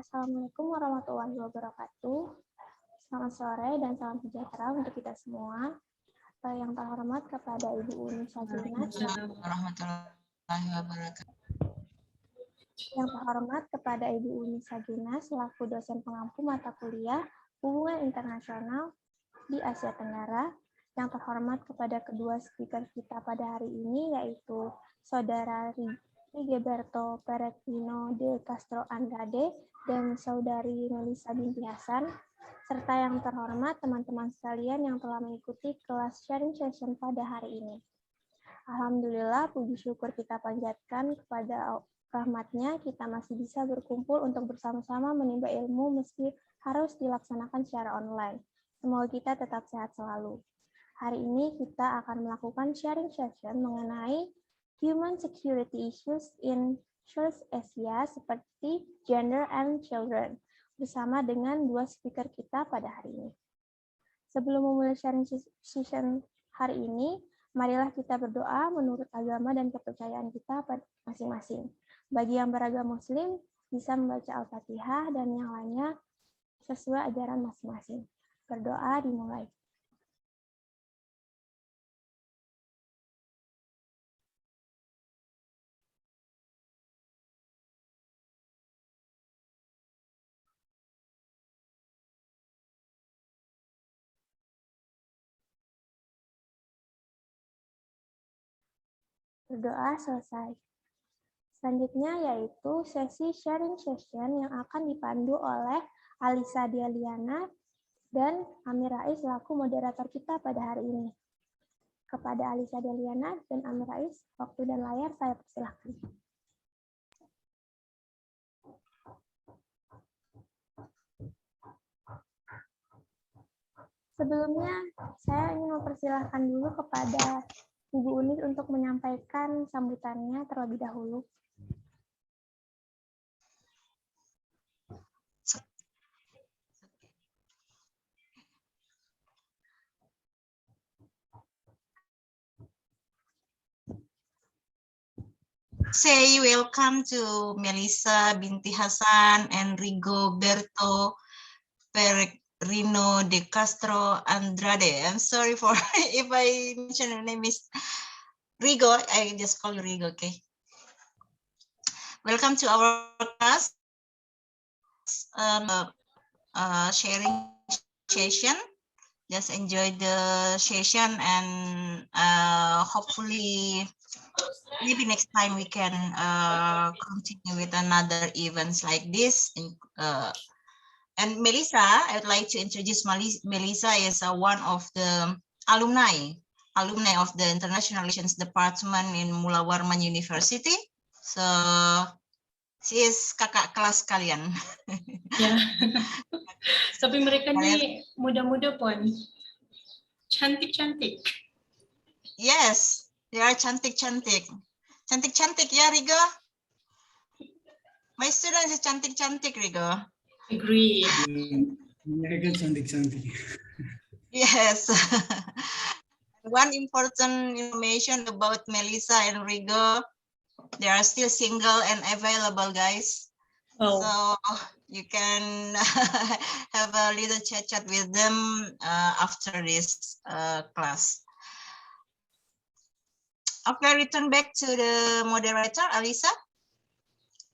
Assalamualaikum warahmatullahi wabarakatuh. Selamat sore dan salam sejahtera untuk kita semua. Yang terhormat kepada Ibu Uni Saginas. Warahmatullahi wabarakatuh. Yang terhormat kepada Ibu Uni Saginas selaku dosen pengampu mata kuliah Hubungan Internasional di Asia Tenggara. Yang terhormat kepada kedua speaker kita pada hari ini yaitu Saudara Rigoberto peregrino de Castro andrade dan Saudari Melisa Binti Hassan, serta yang terhormat teman-teman sekalian yang telah mengikuti kelas sharing session pada hari ini. Alhamdulillah, puji syukur kita panjatkan kepada rahmatnya, kita masih bisa berkumpul untuk bersama-sama menimba ilmu meski harus dilaksanakan secara online. Semoga kita tetap sehat selalu. Hari ini kita akan melakukan sharing session mengenai human security issues in South Asia seperti gender and children bersama dengan dua speaker kita pada hari ini. Sebelum memulai sharing session hari ini, marilah kita berdoa menurut agama dan kepercayaan kita masing-masing. Bagi yang beragama Muslim, bisa membaca Al-Fatihah dan yang lainnya sesuai ajaran masing-masing. Berdoa dimulai. Berdoa selesai. Selanjutnya yaitu sesi sharing session yang akan dipandu oleh Alisa Dialiana dan Amir Rais selaku moderator kita pada hari ini. Kepada Alisa Dialiana dan Amir Rais, waktu dan layar saya persilahkan. Sebelumnya, saya ingin mempersilahkan dulu kepada Ibu Uni untuk menyampaikan sambutannya terlebih dahulu. Say welcome to Melisa Binti Hassan and Rigoberto peregrino de Castro andrade. I'm sorry for if I mention your name is Rigo. I just call you Rigo, okay? Welcome to our class sharing session. Just enjoy the session and hopefully maybe next time we can continue with another events like this. And Melisa, I would like to introduce Melisa is one of the alumni of the International Relations Department in Warman University. So she is kakak kelas kalian. Ya. Tapi mereka ini muda-muda pun cantik-cantik. Yes, they are cantik-cantik. Cantik-cantik ya, Rigo? My students is cantik-cantik, Rigo. Agree. Mereka cantik-cantik. Yes. One important information about Melisa and Rigo, they are still single and available, guys. Oh. So you can have a little chat with them after this class. Okay, return back to the moderator, Alisa.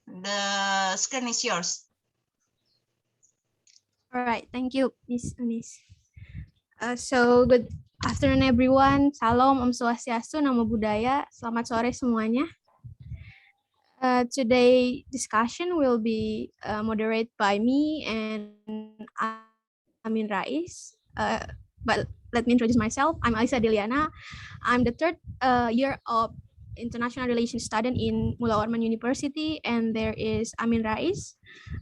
The screen is yours. All right, thank you, Miss Anis. So good afternoon, everyone. Salam, Om Swastiastu, Namo Buddhaya. Selamat sore semuanya. Today discussion will be moderated by me and Amin Rais. But let me introduce myself. I'm Alisa Diliana. I'm the third year of International Relations student in Warman University, and there is Amin Rais,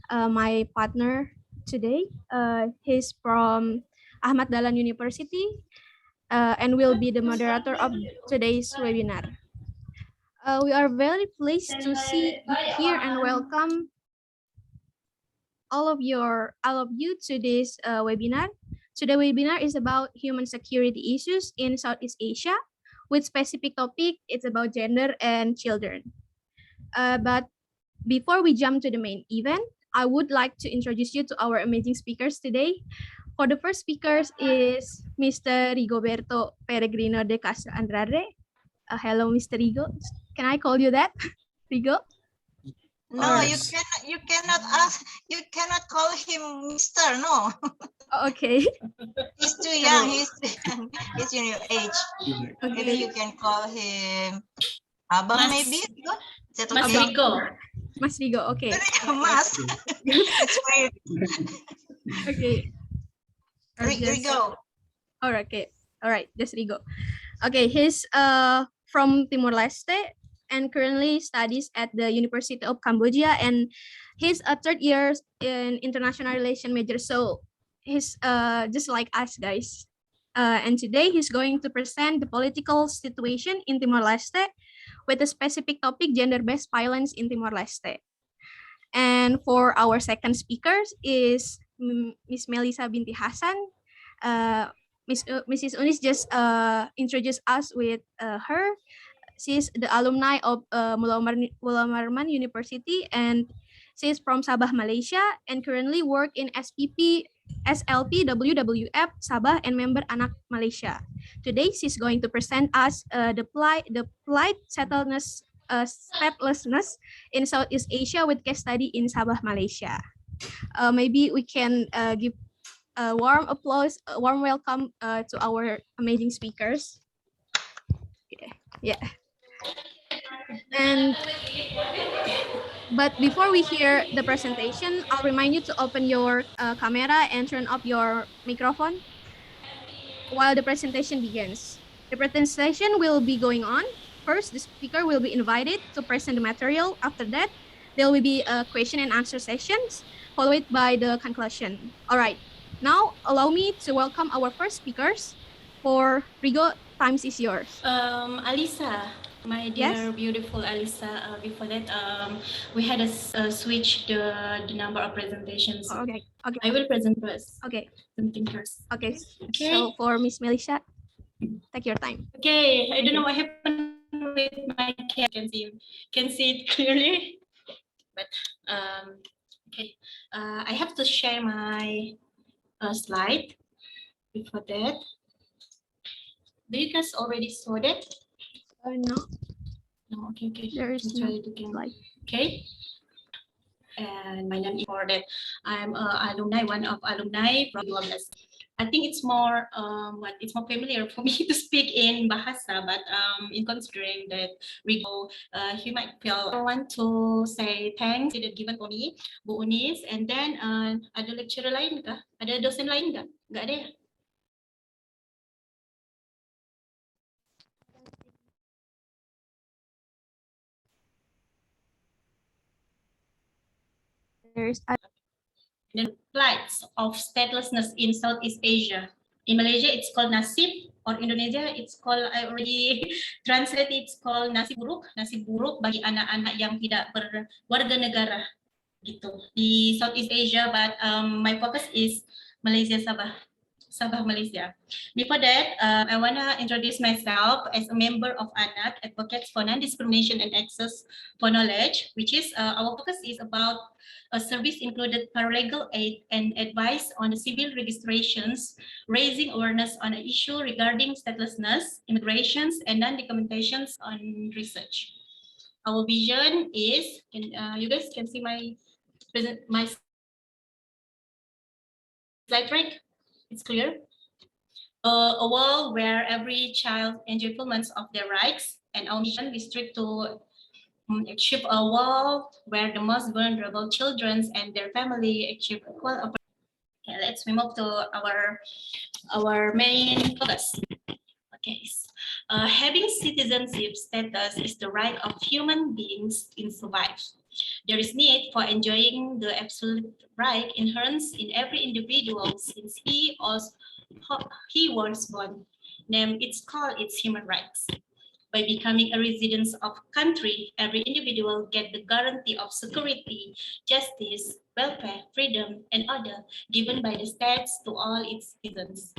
my partner today. He's from Ahmad Dahlan University and will be the moderator of today's webinar. We are very pleased to see, hear, and welcome all of you to this webinar. Today's webinar is about human security issues in Southeast Asia, with specific topic, it's about gender and children. But before we jump to the main event, I would like to introduce you to our amazing speakers today. For the first speakers is Mr. Rigoberto Peregrino de Castro Andrade. Hello, Mr. Rigo. Can I call you that? Rigo? No, Or- you cannot ask. You cannot call him Mister. No, Okay. he's too young. He's in your age. Maybe Okay. you can call him Abang. Mas. Maybe. Rigo? Is that Mas okay? Rigo. Mas Rigo. Okay. Mas. It's weird. Okay. Or just- Rigo. All right. Okay. All right. Just Rigo. Okay. He's from Timor Leste and currently studies at the University of Cambodia, and he's a third year in international relation major. So he's just like us guys. And today he's going to present the political situation in Timor Leste with a specific topic, gender-based violence in Timor Leste. And for our second speaker is Miss Melisa Binti Hassan. Mrs. Unis just introduced us with her. She's the alumni of Mulamarman University, and she's from Sabah, Malaysia, and currently work in S.IP, S.LP, WWF, Sabah, and member ANAK Malaysia. Today, she's going to present us the Plight, Statelessness in Southeast Asia with case study in Sabah, Malaysia. Maybe we can give a warm applause, a warm welcome to our amazing speakers. Yeah. But before we hear the presentation, I'll remind you to open your camera and turn off your microphone while the presentation begins. The presentation will be going on. First, the speaker will be invited to present the material. After that, there will be a question and answer sessions, followed by the conclusion. All right. Now, allow me to welcome our first speakers. For Rigo, time is yours. Alisa, my dear beautiful Alisa. Before that, we had a switch the number of presentations. Okay. Okay. I will present first. Okay. Something first. Okay. Okay. So for Miss Melisa, take your time. Okay. I don't know what happened with my camera. Can see it clearly, but okay. I have to share my slide. Before that, do you guys already saw that? No. No. Okay. There is Let's no try it again. slide. Okay. And my name is for that. I'm one of alumni from UMS. I think it's more it's more familiar for me to speak in Bahasa, but in considering that Rigo, he might feel. I want to say thanks that given for me, Bu Unis, and then ada lecturer lain kah? Ada dosen lain kah? Nggak ada ya? There's And then Plights of Statelessness in Southeast Asia. In Malaysia, it's called nasib, or Indonesia, it's called, I already translated, it's called nasib buruk bagi anak-anak yang tidak berwarga negara, gitu, di Southeast Asia, but my focus is Malaysia, Sabah, Malaysia. Before that, I want to introduce myself as a member of ANAK, Advocates for Non-Discrimination and Access for Knowledge, which is our focus is about a service included paralegal aid and advice on the civil registrations, raising awareness on an issue regarding statelessness, immigrations, and non-documentations on research. Our vision is, you guys can see my slide, right? It's clear. A world where every child enjoys fulfillment of their rights, and our mission is to achieve a world where the most vulnerable children and their family achieve equal opportunity. Okay, let's move to our main focus. Okay, having citizenship status is the right of human beings in survival. There is need for enjoying the absolute right inherent in every individual since he was born. It's called its human rights. By becoming a resident of country, every individual get the guarantee of security, justice, welfare, freedom, and order given by the states to all its citizens.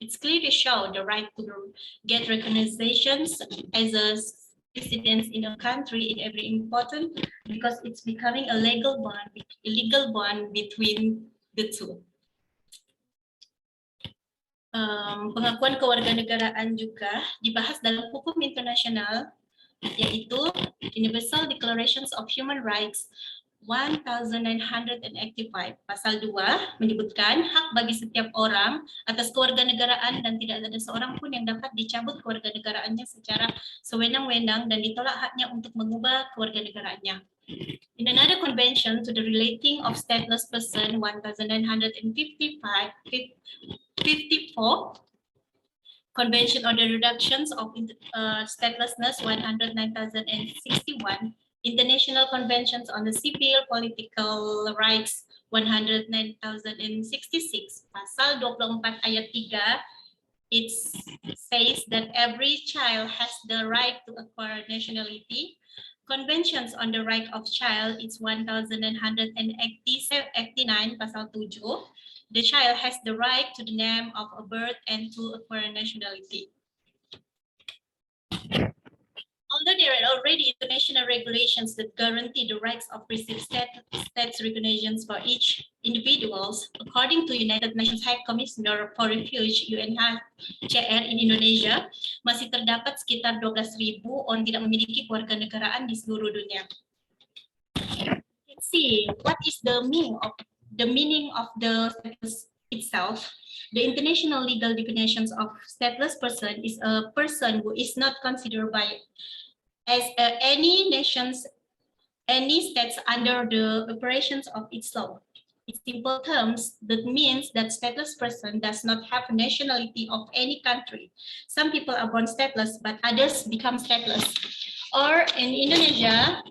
It's clearly show the right to get recognitions as a residence in a country is very important because it's becoming a legal bond between the two. Pengakuan kewarganegaraan juga dibahas dalam hukum internasional, yaitu Universal Declarations of Human Rights 1985. Pasal 2 menyebutkan hak bagi setiap orang atas kewarganegaraan dan tidak ada seorang pun yang dapat dicabut kewarganegaraannya secara sewenang-wenang dan ditolak haknya untuk mengubah kewarganegaraannya. In another convention to the relating of stateless person 1954, Convention on the Reductions of Statelessness 109,061, International Conventions on the Civil Political Rights 109,066, Pasal 24 ayat 3, it says that every child has the right to acquire nationality. Conventions on the Right of Child is 1989, Pasal 7. The child has the right to the name of a birth and to acquire nationality. Although there are already international regulations that guarantee the rights of received status recognitions for each individuals, according to United Nations High Commissioner for Refugees (UNHCR) in Indonesia, masih terdapat sekitar 12.000 orang tidak memiliki kewarganegaraan di seluruh dunia. Let's see what is the meaning of the status itself. The international legal definitions of stateless person is a person who is not considered as any states under the operations of its law. In simple terms, that means that stateless person does not have a nationality of any country. Some people are born stateless, but others become stateless. Or in Indonesia,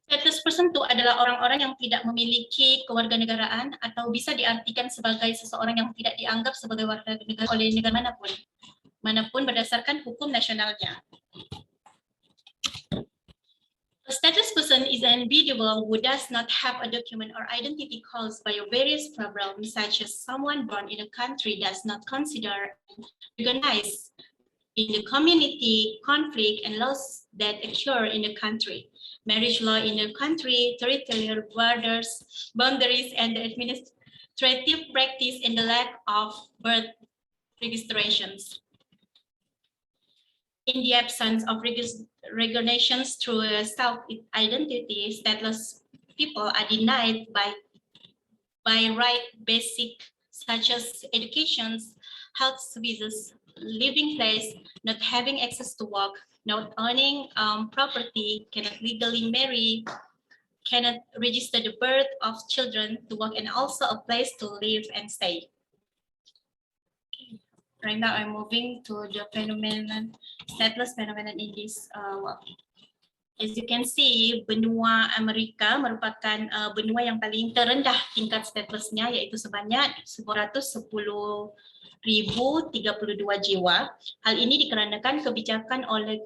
stateless person itu adalah orang-orang yang tidak memiliki kewarganegaraan atau bisa diartikan sebagai seseorang yang tidak dianggap sebagai warga negara oleh negara manapun berdasarkan hukum nasionalnya. A stateless person is an individual who does not have a document or identity caused by various problems, such as someone born in a country does not consider recognized in the community, conflict, and laws that occur in the country. Marriage law in the country, territorial boundaries, and the administrative practice in the lack of birth registrations. In the absence of regulations through self-identity, stateless people are denied by right basic such as education, health services, living place, not having access to work, not owning property, cannot legally marry, cannot register the birth of children, to work, and also a place to live and stay. Right now, I'm moving to the stateless phenomenon in this world. As you can see, benua Amerika merupakan benua yang paling terendah tingkat statelessnya, yaitu sebanyak 110.032 jiwa. Hal ini dikarenakan kebijakan oleh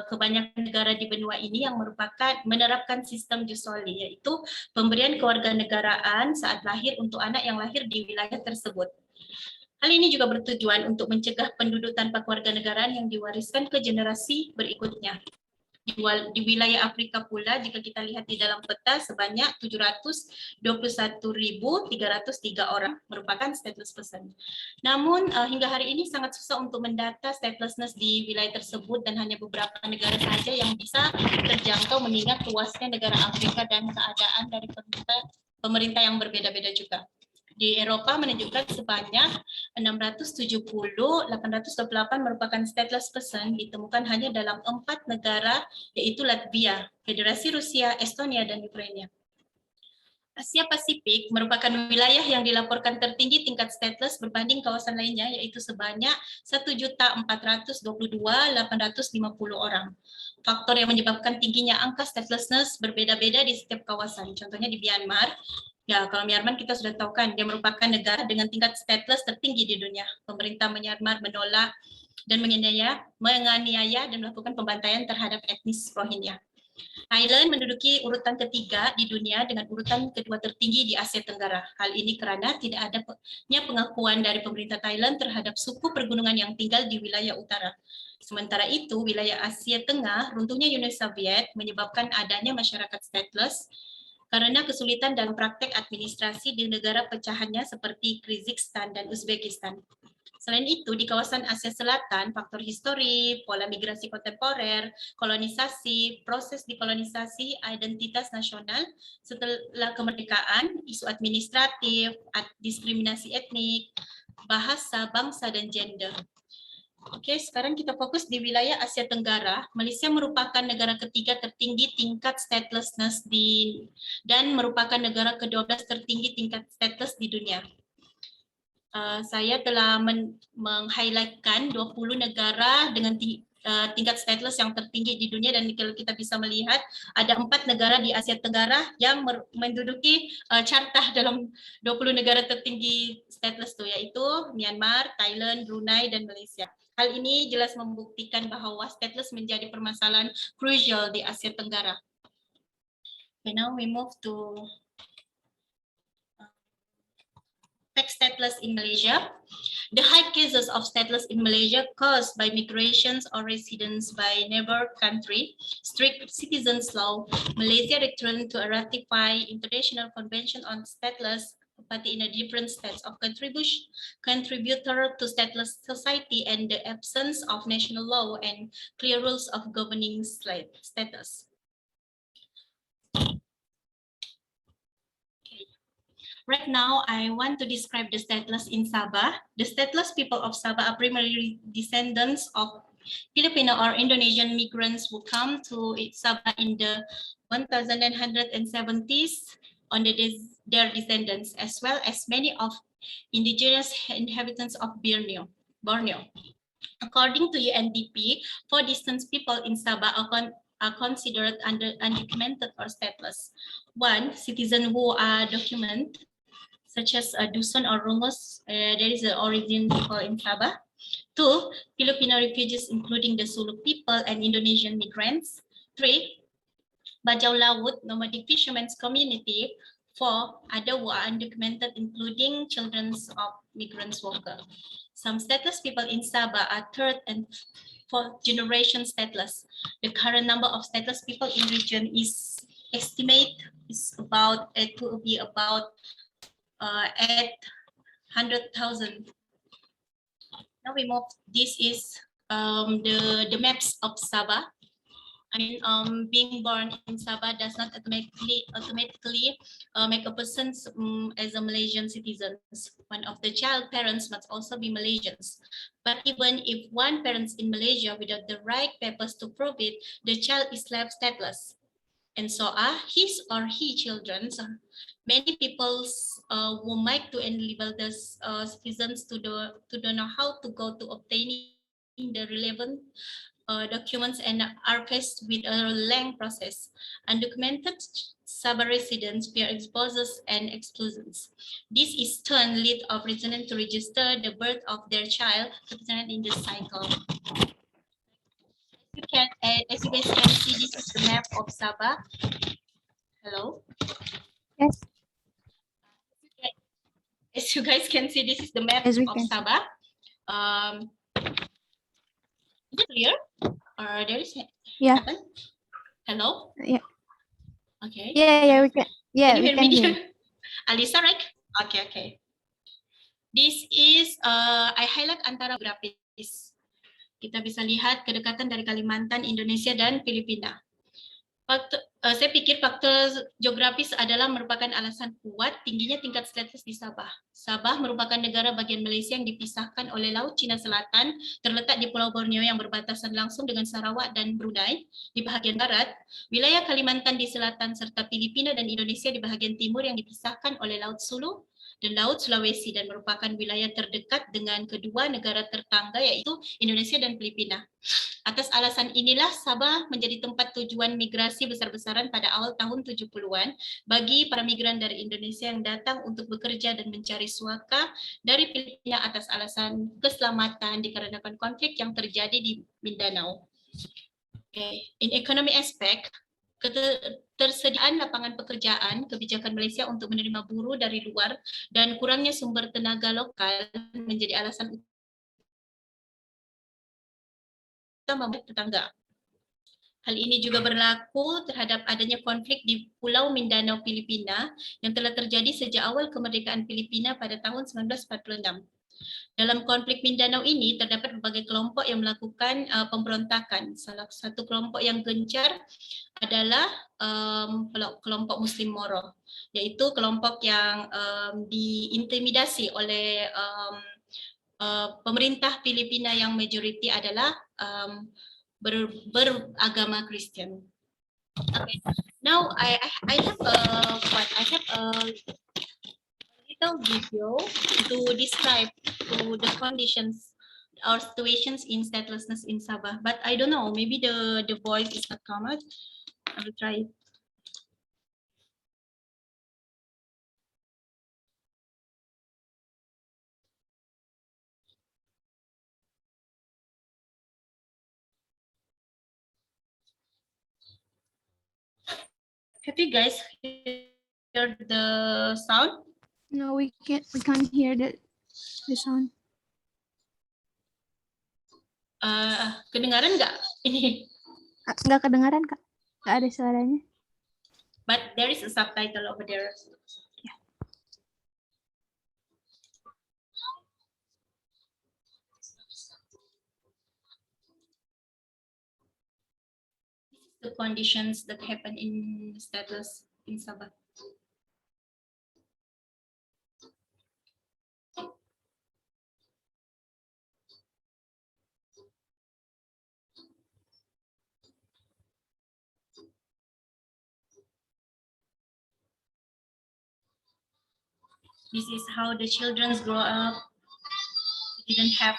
kebanyakan negara di benua ini yang menerapkan sistem jus soli, yaitu pemberian kewarganegaraan saat lahir untuk anak yang lahir di wilayah tersebut. Hal ini juga bertujuan untuk mencegah penduduk tanpa kewarganegaraan yang diwariskan ke generasi berikutnya. Di wilayah Afrika pula, jika kita lihat di dalam peta, sebanyak 721.303 orang merupakan stateless person. Namun hingga hari ini sangat susah untuk mendata statelessness di wilayah tersebut dan hanya beberapa negara saja yang bisa terjangkau mengingat luasnya negara Afrika dan keadaan dari pemerintah yang berbeda-beda juga. Di Eropa menunjukkan sebanyak 670.828 merupakan stateless person ditemukan hanya dalam 4 negara, yaitu Latvia, Federasi Rusia, Estonia, dan Ukraina. Asia Pasifik merupakan wilayah yang dilaporkan tertinggi tingkat stateless berbanding kawasan lainnya, yaitu sebanyak 1.422.850 orang. Faktor yang menyebabkan tingginya angka statelessness berbeda-beda di setiap kawasan. Contohnya di Myanmar. Ya, kalau Myanmar kita sudah tahu kan, dia merupakan negara dengan tingkat stateless tertinggi di dunia. Pemerintah Myanmar menolak dan menganiaya dan melakukan pembantaian terhadap etnis Rohingya. Thailand menduduki urutan ketiga di dunia dengan urutan kedua tertinggi di Asia Tenggara. Hal ini karena tidak adanya pengakuan dari pemerintah Thailand terhadap suku pergunungan yang tinggal di wilayah utara. Sementara itu, wilayah Asia Tengah, runtuhnya Uni Soviet menyebabkan adanya masyarakat stateless karena kesulitan dalam praktek administrasi di negara pecahannya seperti Kyrgyzstan dan Uzbekistan. Selain itu, di kawasan Asia Selatan, faktor histori, pola migrasi kontemporer, kolonisasi, proses dekolonisasi, identitas nasional setelah kemerdekaan, isu administratif, diskriminasi etnik, bahasa, bangsa, dan gender. Oke, sekarang kita fokus di wilayah Asia Tenggara. Malaysia merupakan negara ketiga tertinggi tingkat statelessness dan merupakan negara ke-12 tertinggi tingkat stateless di dunia. Saya telah meng-highlightkan 20 negara dengan tingkat stateless yang tertinggi di dunia, dan kalau kita bisa melihat ada 4 negara di Asia Tenggara yang menduduki carta dalam 20 negara tertinggi stateless itu, yaitu Myanmar, Thailand, Brunei, dan Malaysia. Hal ini jelas membuktikan bahwa stateless menjadi permasalahan krusial di Asia Tenggara. Okay, now we move to stateless in Malaysia. The high cases of stateless in Malaysia caused by migrations or residence by neighbor country, strict citizens law, Malaysia returned to ratify International Convention on Stateless Party in a different states of contributor to stateless society, and the absence of national law and clear rules of governing status. Right now, I want to describe the stateless in Sabah. The stateless people of Sabah are primarily descendants of Filipino or Indonesian migrants who come to Sabah in the 1970s on their descendants, as well as many of indigenous inhabitants of Borneo. According to UNDP, 4 distant people in Sabah are considered undocumented or stateless. 1, citizens who are documented, such as Dusun or Rungus, there is an origin people in Sabah. 2, Filipino refugees, including the Sulu people and Indonesian migrants. 3, Bajau Laut, nomadic fishermen's community. 4, other who are undocumented, including children of migrants workers. Some stateless people in Sabah are 3rd and 4th generation stateless. The current number of stateless people in region is estimated is about 800,000. Now we move. This is the maps of Sabah. I mean, being born in Sabah does not automatically make a person as a Malaysian citizen. One of the child parents must also be Malaysians. But even if one parent in Malaysia without the right papers to prove it, the child is left stateless. And so are his or her children. Many people who might to enable the citizens to don't know how to go to obtaining the relevant documents and are faced with a lengthy process. Undocumented Sabah residents fear exposures and exclusions. This is turn lead of resident to register the birth of their child in the cycle. As you guys can see, this is the map of Sabah. Hello. Yes. As you guys can see, this is the map of Sabah. Is it clear? Or there is happen? Hello? Yeah. Okay. Yeah, we can. Yeah, can you we hear can me? hear. Alisa, right? Okay. This is I highlight antara grafis. Kita bisa lihat kedekatan dari Kalimantan, Indonesia, dan Filipina. Saya pikir faktor geografis adalah merupakan alasan kuat tingginya tingkat stateless di Sabah. Sabah merupakan negara bagian Malaysia yang dipisahkan oleh Laut Cina Selatan, terletak di Pulau Borneo yang berbatasan langsung dengan Sarawak dan Brunei di bahagian barat, wilayah Kalimantan di selatan, serta Filipina dan Indonesia di bahagian timur yang dipisahkan oleh Laut Sulu dan Laut Sulawesi, dan merupakan wilayah terdekat dengan kedua negara tetangga yaitu Indonesia dan Filipina. Atas alasan inilah Sabah menjadi tempat tujuan migrasi besar-besaran pada awal tahun 70-an bagi para migran dari Indonesia yang datang untuk bekerja dan mencari suaka dari Filipina atas alasan keselamatan dikarenakan konflik yang terjadi di Mindanao. Okay. In economic aspect, Ketersediaan lapangan pekerjaan, kebijakan Malaysia untuk menerima buruh dari luar, dan kurangnya sumber tenaga lokal menjadi alasan utama tetangga. Hal ini juga berlaku terhadap adanya konflik di Pulau Mindanao, Filipina yang telah terjadi sejak awal kemerdekaan Filipina pada tahun 1946. Dalam konflik Mindanao ini terdapat berbagai kelompok yang melakukan pemberontakan. Salah satu kelompok yang gencar adalah kelompok Muslim Moro, yaitu kelompok yang diintimidasi oleh pemerintah Filipina yang majoriti adalah beragama Kristen. Okay. Now I have a little video to describe to the conditions or situations in statelessness in Sabah. But I don't know, maybe the voice is not common. I will try it. Have you guys heard the sound? No, we can't hear the sound. Kedengaran nggak ini? Nggak kedengaran, Kak. Nggak ada suaranya. But there is a subtitle over there. Yeah. The conditions that happen in status in Sabah. This is how the children grow up. Didn't have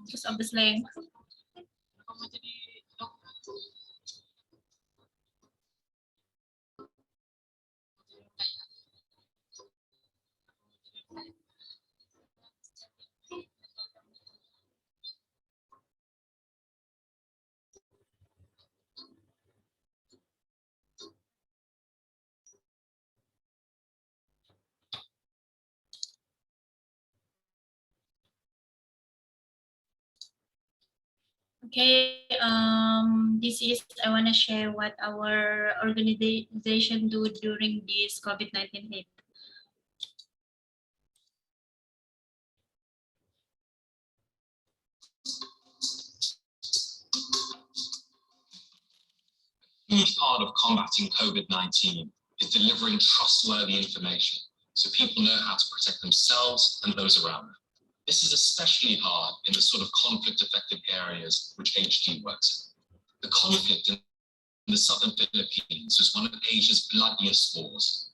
because of the slang. Okay, this is, I want to share what our organization do during this COVID-19 hit. Huge part of combating COVID-19 is delivering trustworthy information so people know how to protect themselves and those around them. This is especially hard in the sort of conflict-affected areas which H.D. works in. The conflict in the southern Philippines was one of Asia's bloodiest wars.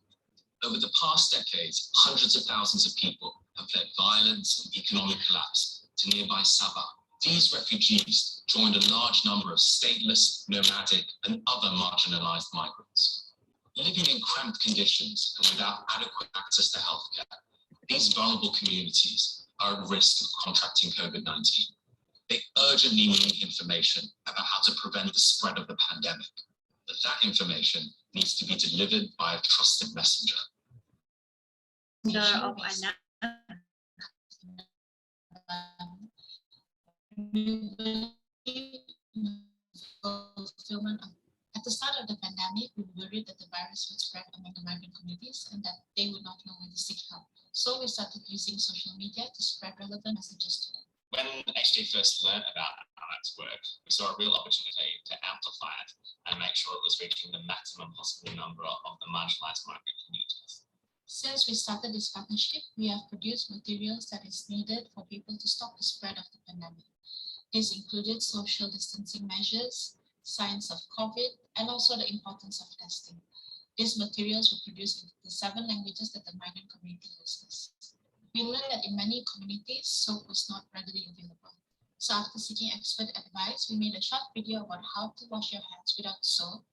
Over the past decades, hundreds of thousands of people have fled violence and economic collapse to nearby Sabah. These refugees joined a large number of stateless, nomadic, and other marginalized migrants. Living in cramped conditions and without adequate access to healthcare, these vulnerable communities are at risk of contracting COVID-19. They urgently need information about how to prevent the spread of the pandemic, but that information needs to be delivered by a trusted messenger. Of ANAK. At the start of the pandemic, we were worried that the virus would spread among the migrant communities and that they would not know where to seek help. So we started using social media to spread relevant messages to them. When HJ first learned about ANAK government's work, we saw a real opportunity to amplify it and make sure it was reaching the maximum possible number of the marginalized migrant communities. Since we started this partnership, we have produced materials that is needed for people to stop the spread of the pandemic. This included social distancing measures, signs of COVID, and also the importance of testing. These materials were produced in the 7 languages that the migrant community uses. We learned that in many communities, soap was not readily available. So after seeking expert advice, we made a short video about how to wash your hands without soap,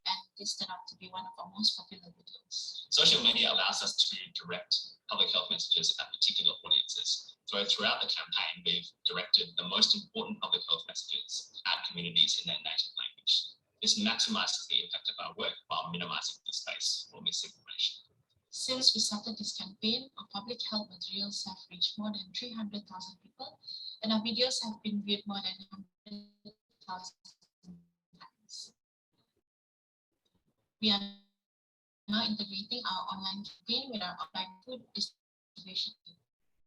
and this turned out to be one of our most popular videos. Social media allows us to direct public health messages at particular audiences. So throughout the campaign, we've directed the most important public health messages at communities in their native language. This maximizes the impact of our work while minimizing the space for misinformation. Since we started this campaign, our public health materials have reached more than 300,000 people, and our videos have been viewed more than 100,000 times. We are now integrating our online campaign with our offline food distribution.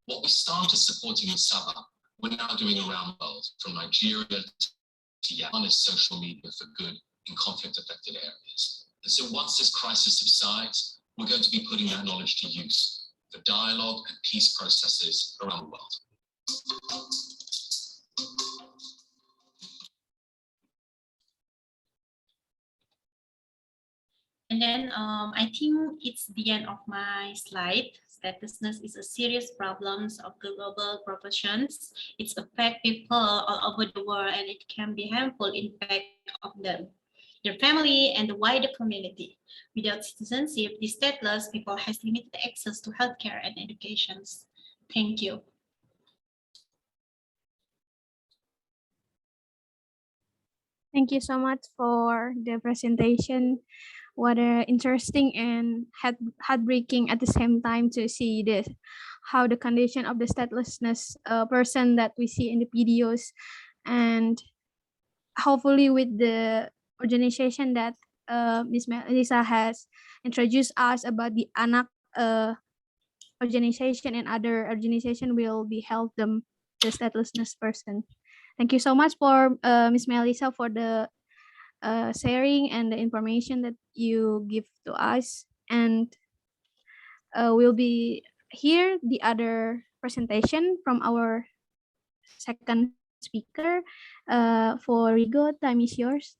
What we started supporting in Sabah, we're now doing around the world, from Nigeria to Yemen, is social media for good in conflict-affected areas. And so once this crisis subsides, we're going to be putting that knowledge to use for dialogue and peace processes around the world. And then I think it's the end of my slide. Statelessness is a serious problem of global proportions. It affects people all over the world, and it can be harmful impact of them, their family, and the wider community. Without citizenship, the stateless people has limited access to healthcare and education. Thank you. Thank you so much for the presentation. What a interesting and heartbreaking at the same time to see this, how the condition of the statelessness person that we see in the videos, and hopefully with the organization that Ms. Melisa has introduced us about the ANAK organization and other organization will be help them, the statelessness person. Thank you so much for Ms. Melisa for the sharing and the information that you give to us. And we'll be here the other presentation from our second speaker. For Rigo, time is yours.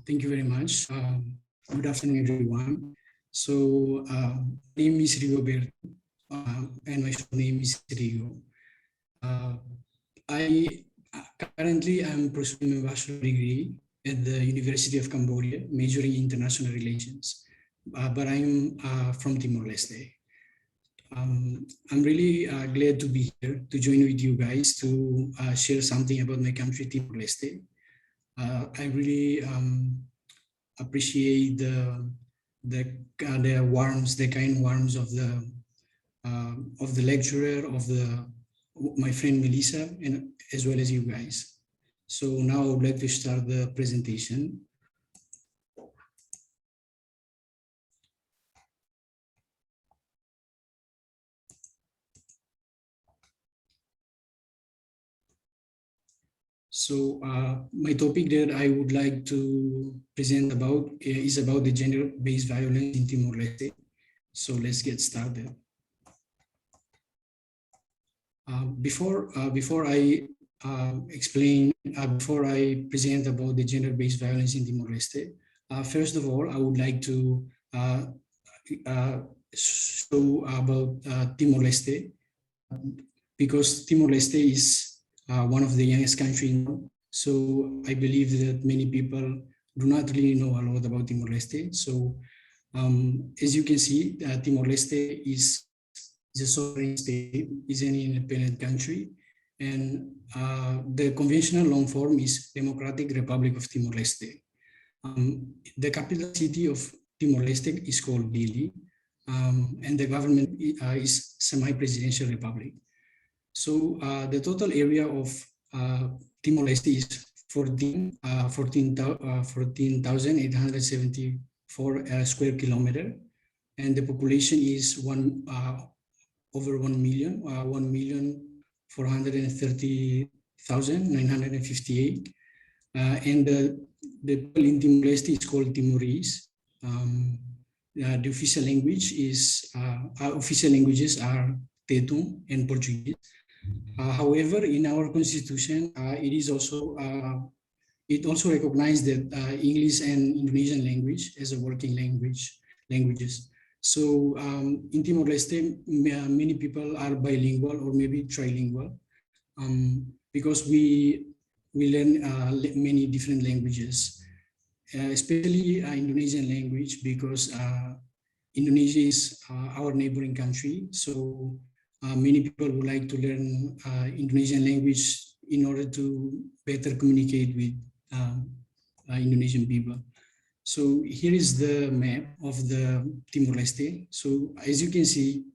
Thank you very much. Good afternoon, everyone. So, my name is Rigoberto, and my full name is Rigo. Currently I'm pursuing a bachelor degree at the University of Cambodia, majoring in international relations. But I'm from Timor-Leste. I'm really glad to be here to join with you guys to share something about my country, Timor-Leste. I really appreciate the warmth, the kind warmth of the lecturer, of my friend Melisa, and as well as you guys. So now I would like to start the presentation. So my topic that I would like to present about is about the gender-based violence in Timor-Leste. So let's get started. Before I present about the gender-based violence in Timor-Leste, first of all, I would like to show about Timor-Leste, because Timor-Leste is one of the youngest countries in the world. So I believe that many people do not really know a lot about Timor-Leste. So as you can see, Timor-Leste is a sovereign state, is an independent country, and the conventional long form is Democratic Republic of Timor-Leste. The capital city of Timor-Leste is called Dili, and the government is semi-presidential republic. So the total area of Timor-Leste is 14,874 square kilometer, and the population is over 1,430,958. And the people in Timor-Leste is called Timorese. The official language is official languages are Tetum and Portuguese. However, in our constitution, it also recognized that English and Indonesian language as a working languages. So in Timor-Leste, many people are bilingual or maybe trilingual because we learn many different languages, especially Indonesian language, because Indonesia is our neighboring country. So many people would like to learn Indonesian language in order to better communicate with Indonesian people. So here is the map of the Timor-Leste. So as you can see,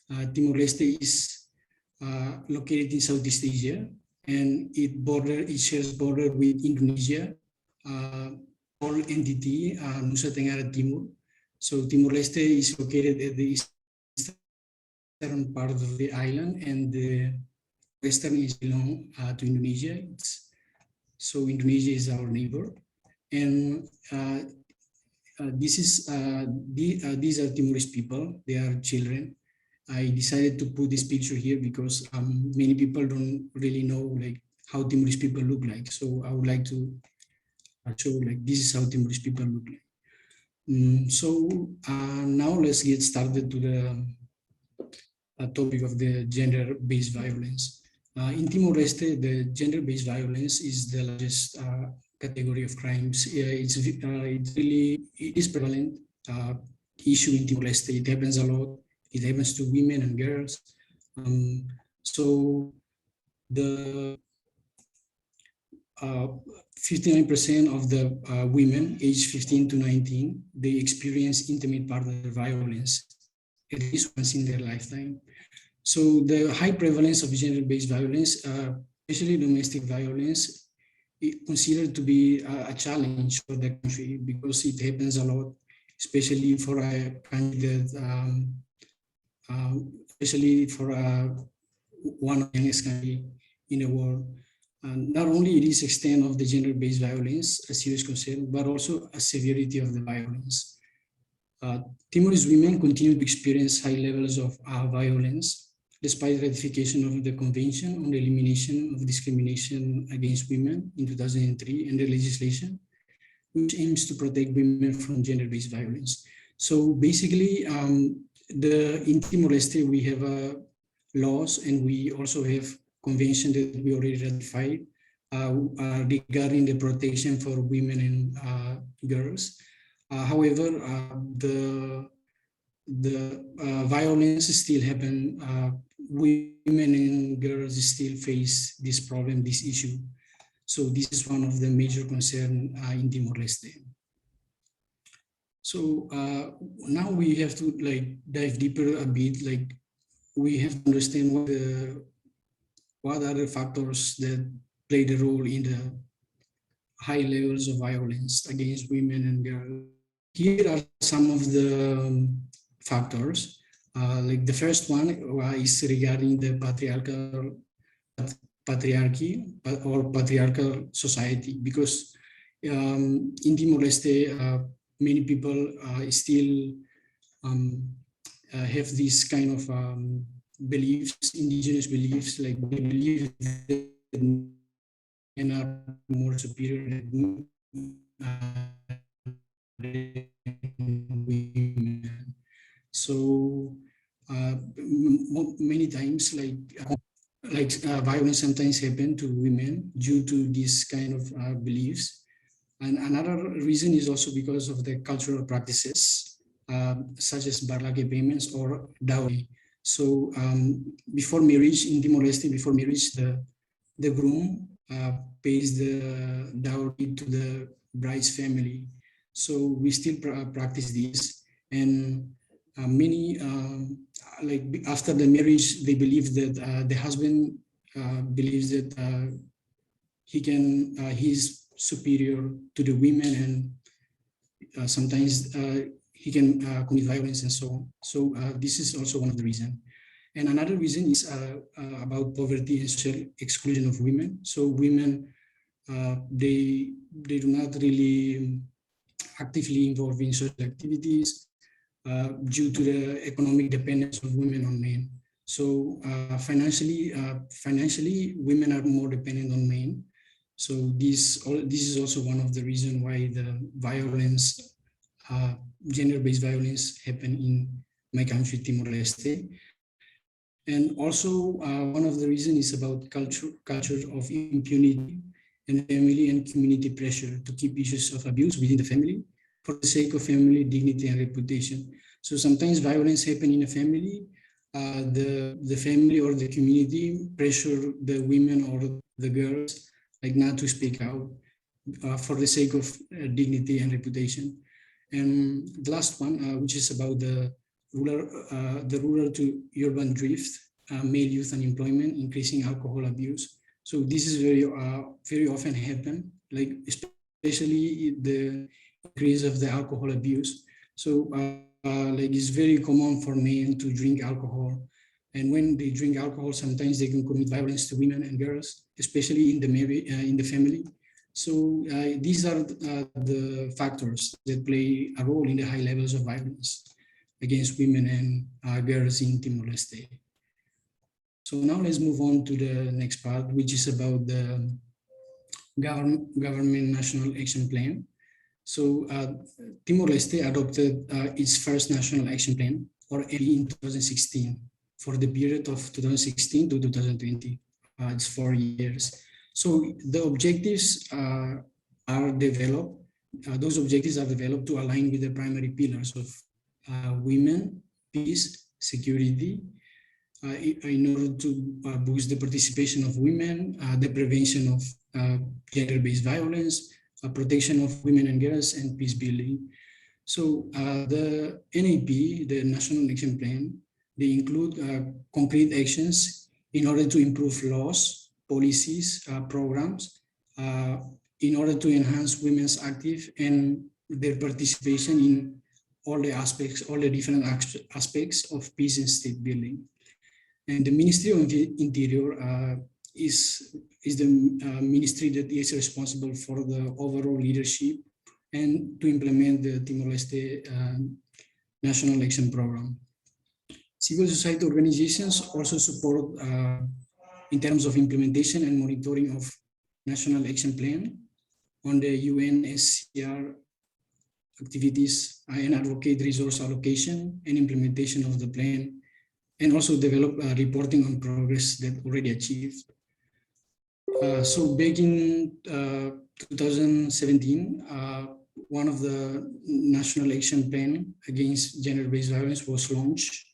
Timor-Leste is located in Southeast Asia, and it shares border with Indonesia, all entity Nusa Tenggara Timur. So Timor-Leste is located at the eastern part of the island, and the western is belong to Indonesia. So Indonesia is our neighbor, and these are Timorese people. They are children. I decided to put this picture here because many people don't really know like how Timorese people look like. So I would like to show like this is how Timorese people look like. So now let's get started to the topic of the gender-based violence. In Timor-Leste, the gender-based violence is the largest category of crimes. It is prevalent issue in Timor-Leste. It happens a lot. It happens to women and girls. So the 59% of the women aged 15 to 19, they experience intimate partner violence at least once in their lifetime. So the high prevalence of gender-based violence, especially domestic violence, is considered to be a challenge for the country because it happens a lot, especially for a country that, especially for one of the youngest country in the world. Not only it is extent of the gender-based violence a serious concern, but also a severity of the violence. Timorese women continue to experience high levels of violence despite ratification of the Convention on the Elimination of Discrimination Against Women in 2003 and the legislation, which aims to protect women from gender-based violence. So basically, in Timor-Leste, we have laws, and we also have convention that we already ratified regarding the protection for women and girls. However, the violence still happen. Women and girls still face this problem, this issue. So this is one of the major concerns in Timor-Leste. So now we have to like dive deeper a bit. Like we have to understand what are the factors that play the role in the high levels of violence against women and girls. Here are some of the factors. Like the first one is regarding the patriarchy or patriarchal society, because in Timor-Leste, many people still have this kind of beliefs, indigenous beliefs, like they believe that men are more superior than women. So many times, violence sometimes happen to women due to this kind of beliefs. And another reason is also because of the cultural practices, such as barlage payments or dowry. So before marriage in Timor-Leste, before marriage, the groom pays the dowry to the bride's family. So we still practice this, and many after the marriage, they believe that the husband believes that he's superior to the women, and sometimes he can commit violence and so on. So this is also one of the reasons. And another reason is about poverty and social exclusion of women. So women, they do not really actively involved in social activities due to the economic dependence of women on men. So financially, women are more dependent on men. So this is also one of the reasons why the violence, gender-based violence, happen in my country, Timor-Leste. And also one of the reasons is about culture of impunity and family and community pressure to keep issues of abuse within the family for the sake of family dignity and reputation. So sometimes violence happen in a family, the family or the community pressure the women or the girls like not to speak out for the sake of dignity and reputation. And the last one, which is about the rural to urban drift, male youth unemployment, increasing alcohol abuse. So this is very often happen, like especially the increase of the alcohol abuse. So like it's very common for men to drink alcohol, and when they drink alcohol, sometimes they can commit violence to women and girls, especially in the family. So these are the factors that play a role in the high levels of violence against women and girls in Timor-Leste. So now let's move on to the next part, which is about the government national action plan. So Timor-Leste adopted its first national action plan, or AP, in 2016 for the period of 2016 to 2020. It's 4 years. So the objectives are developed. Those objectives are developed to align with the primary pillars of women, peace, security, in order to boost the participation of women, the prevention of gender-based violence, protection of women and girls, and peace building. So the NAP, the National Action Plan, they include concrete actions in order to improve laws, policies, programs, in order to enhance women's active and their participation in all the aspects, all the different aspects of peace and state building. And the Ministry of Interior is the ministry that is responsible for the overall leadership and to implement the Timor-Leste National Action Program. Civil society organizations also support in terms of implementation and monitoring of National Action Plan on the UNSCR activities and advocate resource allocation and implementation of the plan, and also develop reporting on progress that already achieved. So back in 2017, one of the National Action Plan against gender-based violence was launched.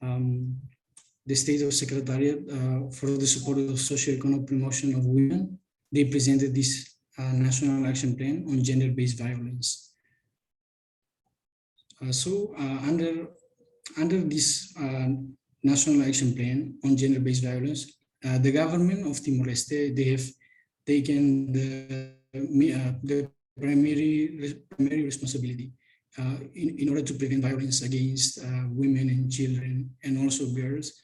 The State of Secretariat for the support of socio-economic promotion of women, they presented this National Action Plan on gender-based violence. So under this National Action Plan on gender-based violence, the government of Timor-Leste, they have taken the primary responsibility in order to prevent violence against women and children and also girls,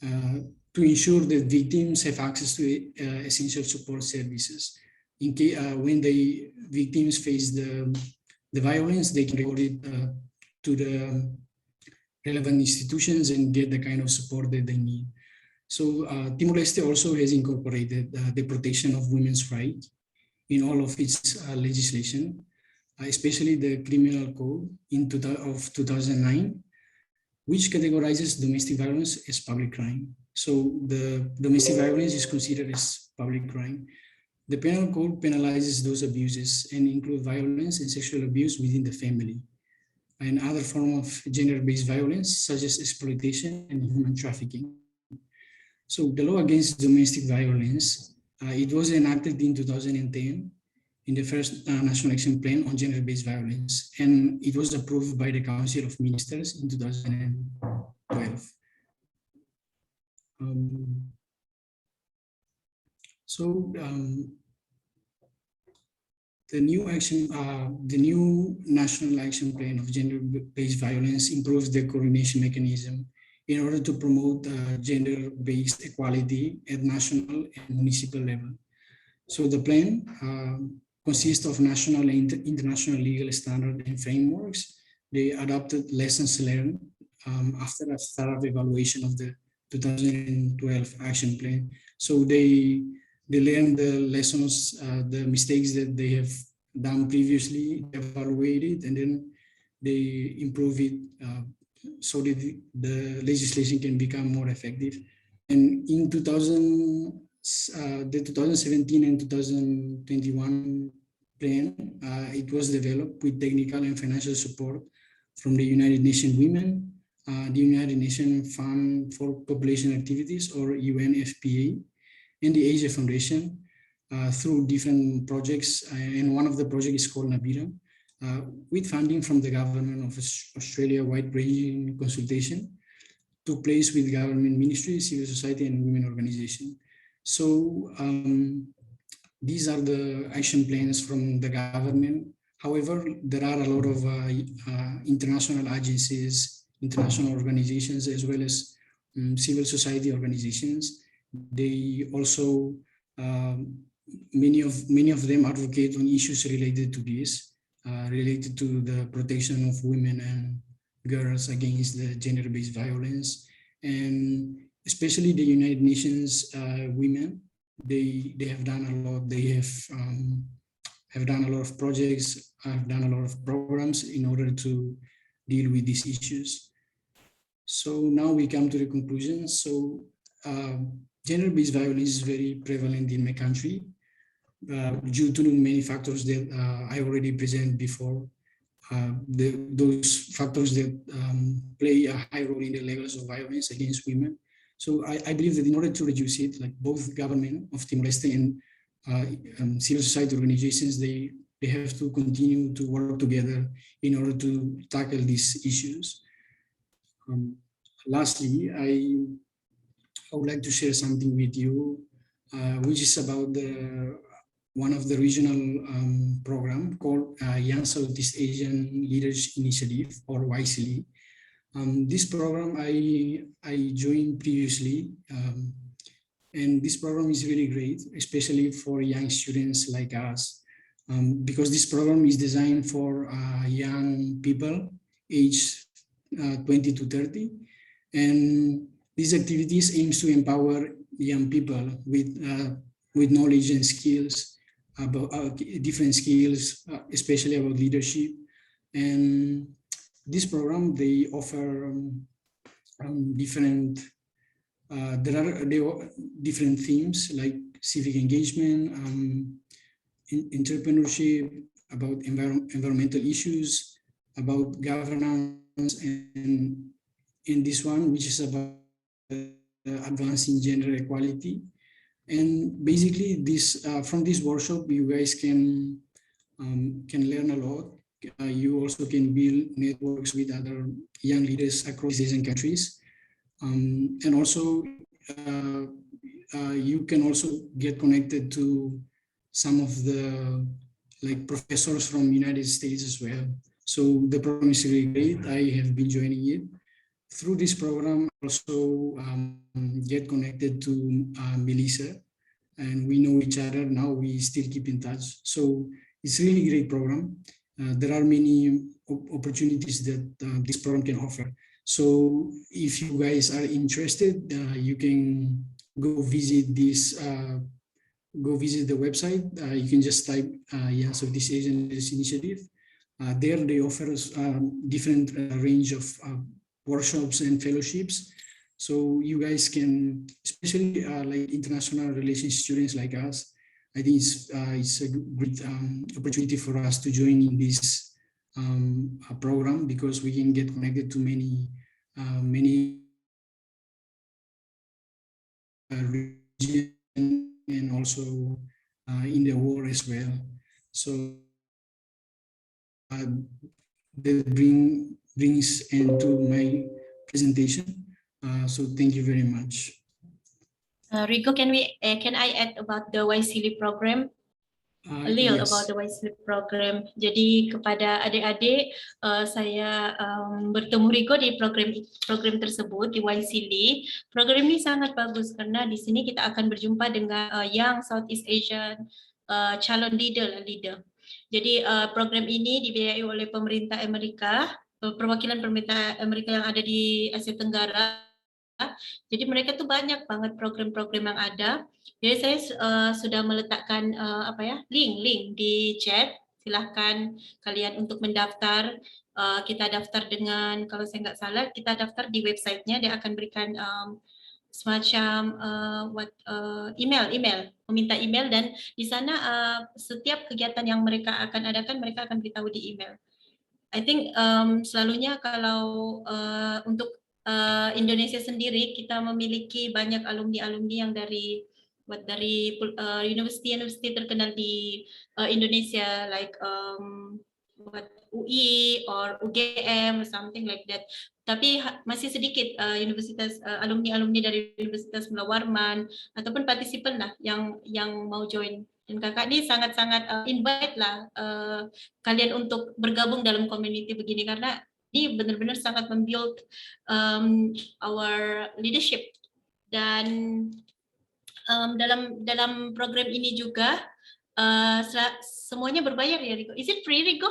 to ensure that victims have access to essential support services. In case when the victims face the violence, they can report it to the relevant institutions and get the kind of support that they need. So Timor-Leste also has incorporated the protection of women's rights in all of its legislation, especially the Criminal Code of 2009, which categorizes domestic violence as public crime. So the domestic violence is considered as public crime. The Penal Code penalizes those abuses and include violence and sexual abuse within the family and other forms of gender-based violence, such as exploitation and human trafficking. So the law against domestic violence, it was enacted in 2010 in the first National Action Plan on gender-based violence, and it was approved by the Council of Ministers in 2012. The new National Action Plan of gender-based violence improves the coordination mechanism in order to promote gender-based equality at national and municipal level. So the plan consists of national and international legal standards and frameworks. They adopted lessons learned after a thorough evaluation of the 2012 action plan. So they learned the lessons, the mistakes that they have done previously, evaluated, and then they improve it so that the legislation can become more effective. And in the 2017 and 2021 plan, it was developed with technical and financial support from the United Nations Women, the United Nations Fund for Population Activities, or UNFPA, and the Asia Foundation through different projects. And one of the projects is called Nabira, with funding from the government of Australia. Wide-ranging consultation took place with government ministries, civil society, and women organizations. So these are the action plans from the government. However, there are a lot of international agencies, international organizations, as well as civil society organizations. They also, many of them advocate on issues related to this, related to the protection of women and girls against the gender-based violence. And especially the United Nations women, they have done a lot. They have done a lot of projects, have done a lot of programs in order to deal with these issues. So now we come to the conclusion. So gender-based violence is very prevalent in my country due to many factors that I already presented before. Those factors that play a high role in the levels of violence against women. So I believe that in order to reduce it, like both government of Timor-Leste and civil society organizations, they have to continue to work together in order to tackle these issues. Lastly, I would like to share something with you, which is about one of the regional program called Young Southeast Asian Leaders Initiative, or YSLI. This program I joined previously, and this program is really great, especially for young students like us, because this program is designed for young people aged 20 to 30, and these activities aims to empower young people with knowledge and skills about different skills, especially about leadership. And this program, they offer different different themes like civic engagement, entrepreneurship, about environmental issues, about governance, and in this one, which is about advancing gender equality. And basically, this from this workshop, you guys can learn a lot. You also can build networks with other young leaders across Asian countries, and also you can also get connected to some of the professors from United States as well. So the program is really great. I have been joining it. Through this program, also get connected to Melisa, and we know each other now. We still keep in touch. So it's a really great program. There are many opportunities that this program can offer. So if you guys are interested, you can go visit this. Go visit the website. You can just type Young Southeast Asian Initiative. There they offer different range of workshops and fellowships. So you guys can, especially like international relations students like us, I think it's a great opportunity for us to join in this program, because we can get connected to many regions and also in the world as well. So that brings end to my presentation. So thank you very much. Rico, can I add about the YSLI program? a little Yes. about the YSLEEP program. Jadi kepada adik-adik, saya bertemu Rigo di program tersebut di YSLEEP. Program ini sangat bagus karena di sini kita akan berjumpa dengan Young Southeast Asian calon leader. Jadi program ini dibiayai oleh pemerintah Amerika, perwakilan pemerintah Amerika yang ada di Asia Tenggara. Jadi mereka tuh banyak banget program-program yang ada. Jadi saya sudah meletakkan link di chat. Silahkan kalian untuk mendaftar. Kita daftar dengan, kalau saya nggak salah, kita daftar di websitenya. Dia akan berikan semacam email, meminta email, dan di sana setiap kegiatan yang mereka akan adakan, mereka akan beritahu di email. I think selalunya kalau untuk Indonesia sendiri, kita memiliki banyak alumni-alumni yang dari university terkenal di Indonesia, like UI or UGM, something like that. Tapi masih sedikit alumni-alumni dari Universitas Mula Warman ataupun partisipan lah yang mau join. Dan kakak ini sangat-sangat invite lah kalian untuk bergabung dalam community begini, karena ini benar-benar sangat membuild our leadership. Dan dalam program ini juga semuanya berbayar ya, Rigo? Is it free, Rigo?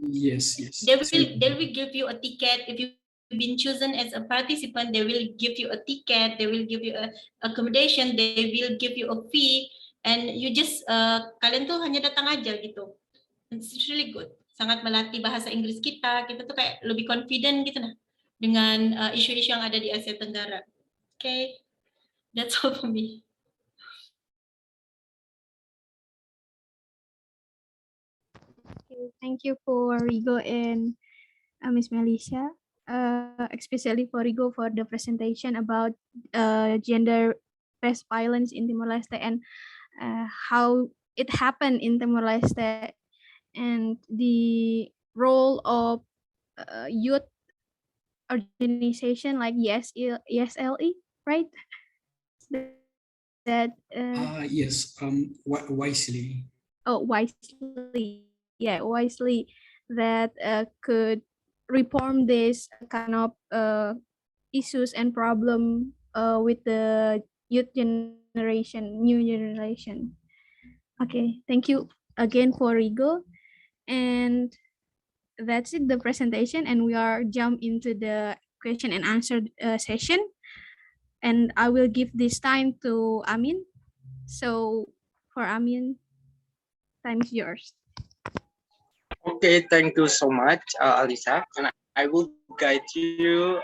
Yes. They will give you a ticket. If you've been chosen as a participant, they will give you a ticket. They will give you a accommodation. They will give you a fee, and you just kalian tuh hanya datang aja gitu. It's really good. Sangat melatih bahasa Inggris kita tuh kayak lebih confident gitu nah dengan isu-isu yang ada di Asia Tenggara. Okay, that's all for me. Okay, thank you for Rigo and Miss Melisa, especially for Rigo for the presentation about gender-based violence in Timor-Leste and how it happened in Timor-Leste, and the role of youth organization like ESLE, right? That Yes, wisely. Oh, wisely, yeah, wisely, that could reform this kind of issues and problem with the youth generation, new generation. Okay, thank you again for Rigo. And that's it, the presentation, and we are jump into the question and answer session. And I will give this time to Amin. So for Amin, time is yours. Okay, thank you so much, Alisa. And I will guide you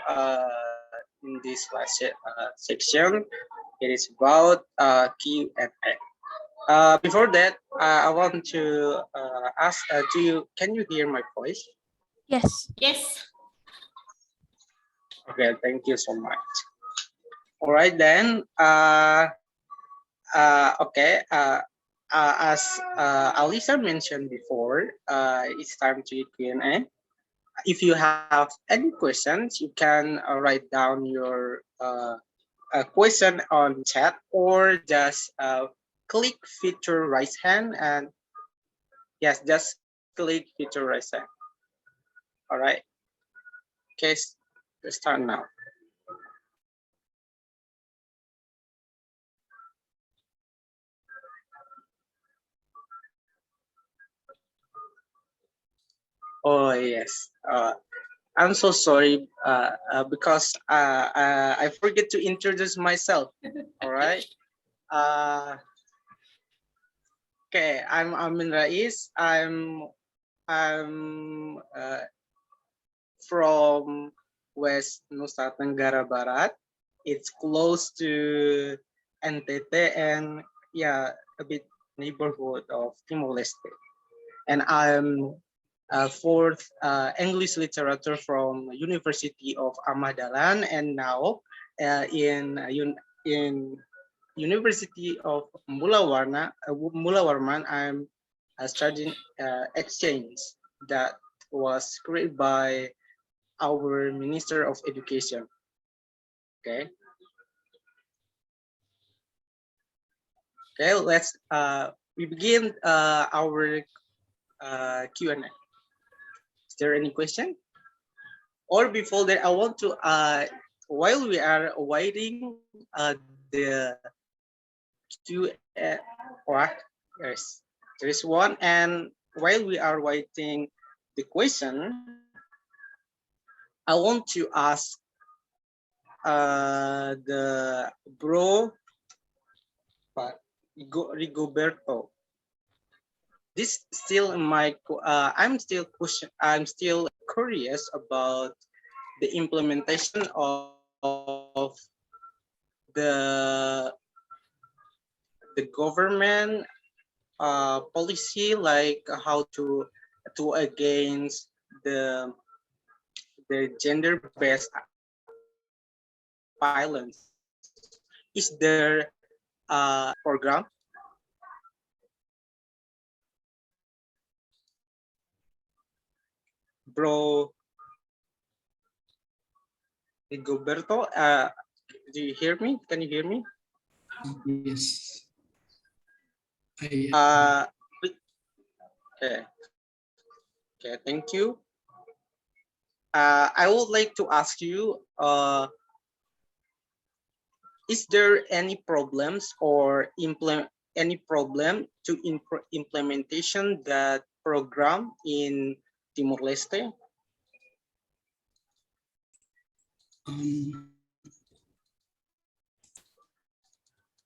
in this last section. It is about Q&A. Before that, I want to ask, can you hear my voice? Yes. Yes. Okay, thank you so much. All right then. Okay. As Alisa mentioned before, it's time to Q&A. If you have any questions, you can write down your question on chat, or just click feature raise hand, and yes, just click feature raise hand. All right. Okay, let's start now. Oh yes, I'm so sorry because I forget to introduce myself. All right. Okay, I'm Amin Rais. I'm from West Nusa Tenggara Barat. It's close to NTT and yeah, a bit neighborhood of Timor-Leste. And I'm fourth English literature from University of Ahmad Dahlan, and now in University of Mula Warman, I'm studying exchange that was created by our Minister of Education. Okay. Okay, let's we begin our Q&A. Is there any question? Or before that, I want to, while we are waiting the Q&A, yes, there is one. And while we are waiting the question, I want to ask the bro Rigoberto. This still in my I'm still curious about the implementation of the government policy, like how to against the gender-based violence. Is there a program? Bro Rigoberto, do you hear me? Can you hear me? Yes. Okay. Okay, thank you. I would like to ask you, is there any problems or any problem to implementation that program in Timor-Leste?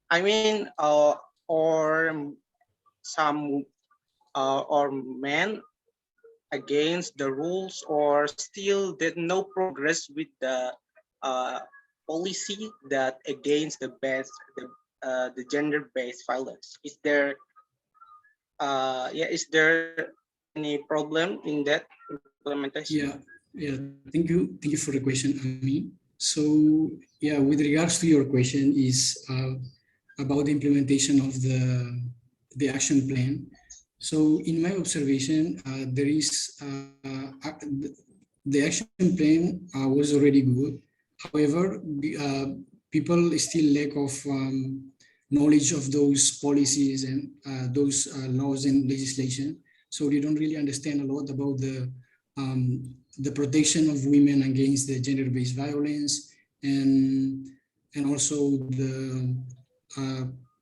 I mean, or some or men against the rules, or still did no progress with the policy that against the gender-based violence. Is there is there any problem in that implementation? Yeah, thank you for the question, Ami. So yeah, with regards to your question is about the implementation of the action plan. So in my observation, there is the action plan was already good. However, people still lack of knowledge of those policies and those laws and legislation. So they don't really understand a lot about the protection of women against the gender-based violence, and also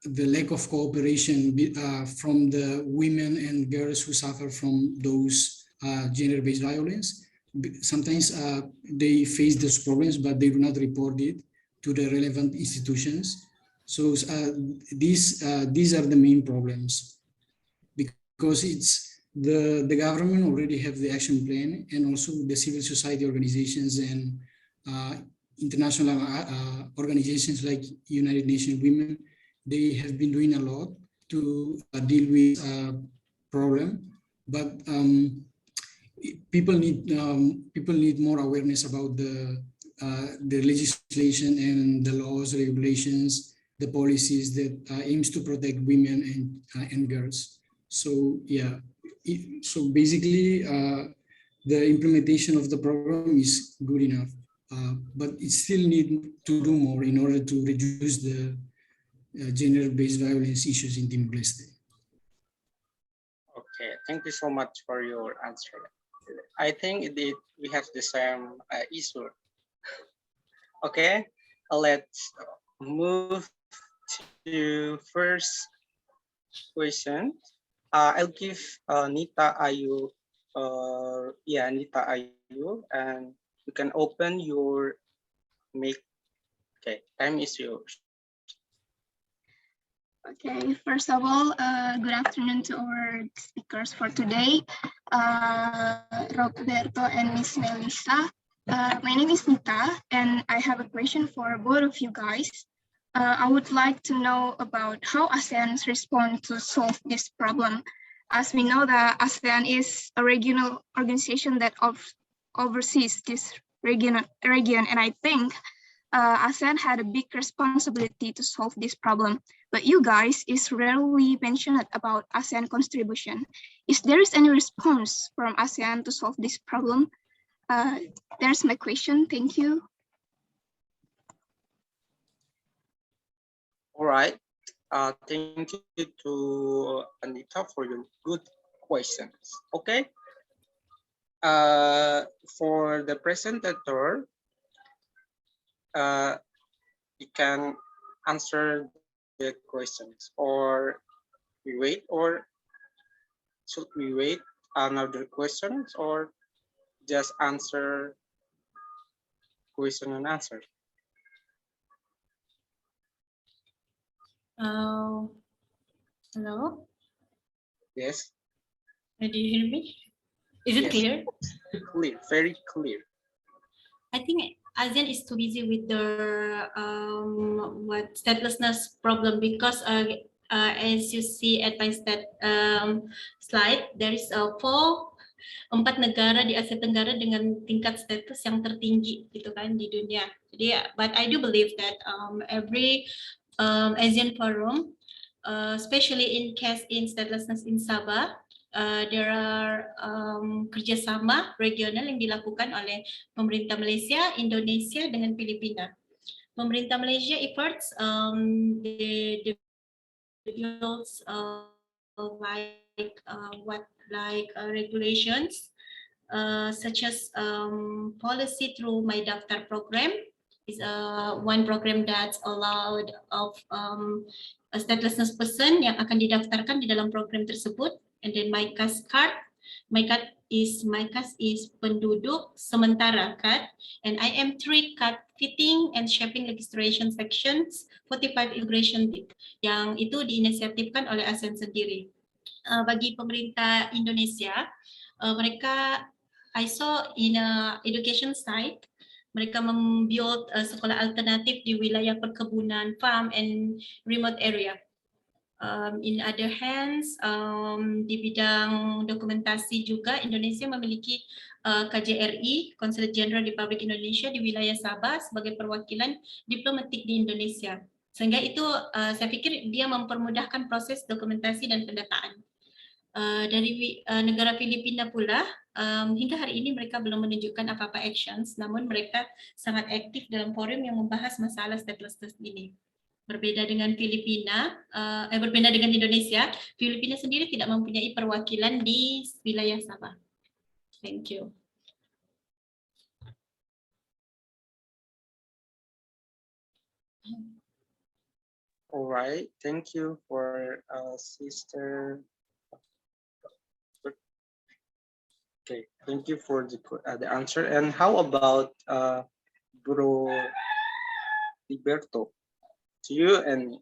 the lack of cooperation from the women and girls who suffer from those gender-based violence. Sometimes they face those problems, but they do not report it to the relevant institutions. So these are the main problems, because it's the government already have the action plan, and also the civil society organizations and international organizations like United Nations Women. They have been doing a lot to deal with problem, but people need more awareness about the legislation and the laws, regulations, the policies that aims to protect women and girls. So yeah, so basically the implementation of the program is good enough, but it still need to do more in order to reduce the gender-based violence issues in Timor-Leste. Okay, thank you so much for your answer. I think we have the same issue. Okay, let's move to first question. I'll give Nita Ayu, Nita Ayu, and you can open your mic. Okay, time is yours. Okay, first of all, good afternoon to our speakers for today, Rigoberto and Miss Melisa. My name is Nita, and I have a question for both of you guys. I would like to know about how ASEAN responds to solve this problem. As we know that ASEAN is a regional organization that oversees this region, and I think ASEAN had a big responsibility to solve this problem, but you guys is rarely mentioned about ASEAN contribution. Is there any response from ASEAN to solve this problem? There's my question. Thank you. All right. Thank you to Anita for your good questions. Okay. For the presenter, you can answer the questions, or we wait, or should we wait another questions, or just answer question and answer? Hello? Yes. Do you hear me? Is it Yes. clear? Clear, very clear. I think ASEAN is too busy with the statelessness problem, because as you see at my slide, there is 4 negara di Asia Tenggara dengan tingkat status yang tertinggi gitu kan di dunia. Jadi, but I do believe that every ASEAN forum, especially in case in statelessness in Sabah, there are kerjasama regional yang dilakukan oleh pemerintah Malaysia, Indonesia dengan Filipina. Pemerintah Malaysia efforts the develops regulations such as policy through My Daftar program is one program that's allowed of a statelessness person yang akan didaftarkan di dalam program tersebut. And then My Cast card, My card is penduduk sementara card, and IM3 card fitting and shaping registration sections 45 immigration tip yang itu diinisiatifkan oleh ASEAN sendiri. Bagi pemerintah Indonesia, mereka, I saw in a education site, mereka membuild sekolah alternatif di wilayah perkebunan, farm and remote area. In other hands, di bidang dokumentasi juga, Indonesia memiliki KJRI, Consulate General Republik Indonesia di wilayah Sabah sebagai perwakilan diplomatik di Indonesia. Sehingga itu saya pikir dia mempermudahkan proses dokumentasi dan pendataan. Dari negara Filipina pula, hingga hari ini mereka belum menunjukkan apa-apa actions, namun mereka sangat aktif dalam forum yang membahas masalah statelessness ini. Berbeda dengan berbeda dengan Indonesia, Filipina sendiri tidak mempunyai perwakilan di wilayah Sabah. Thank you. All right, thank you for Sister. Okay, thank you for the answer. And how about Bro Rigoberto? To you, and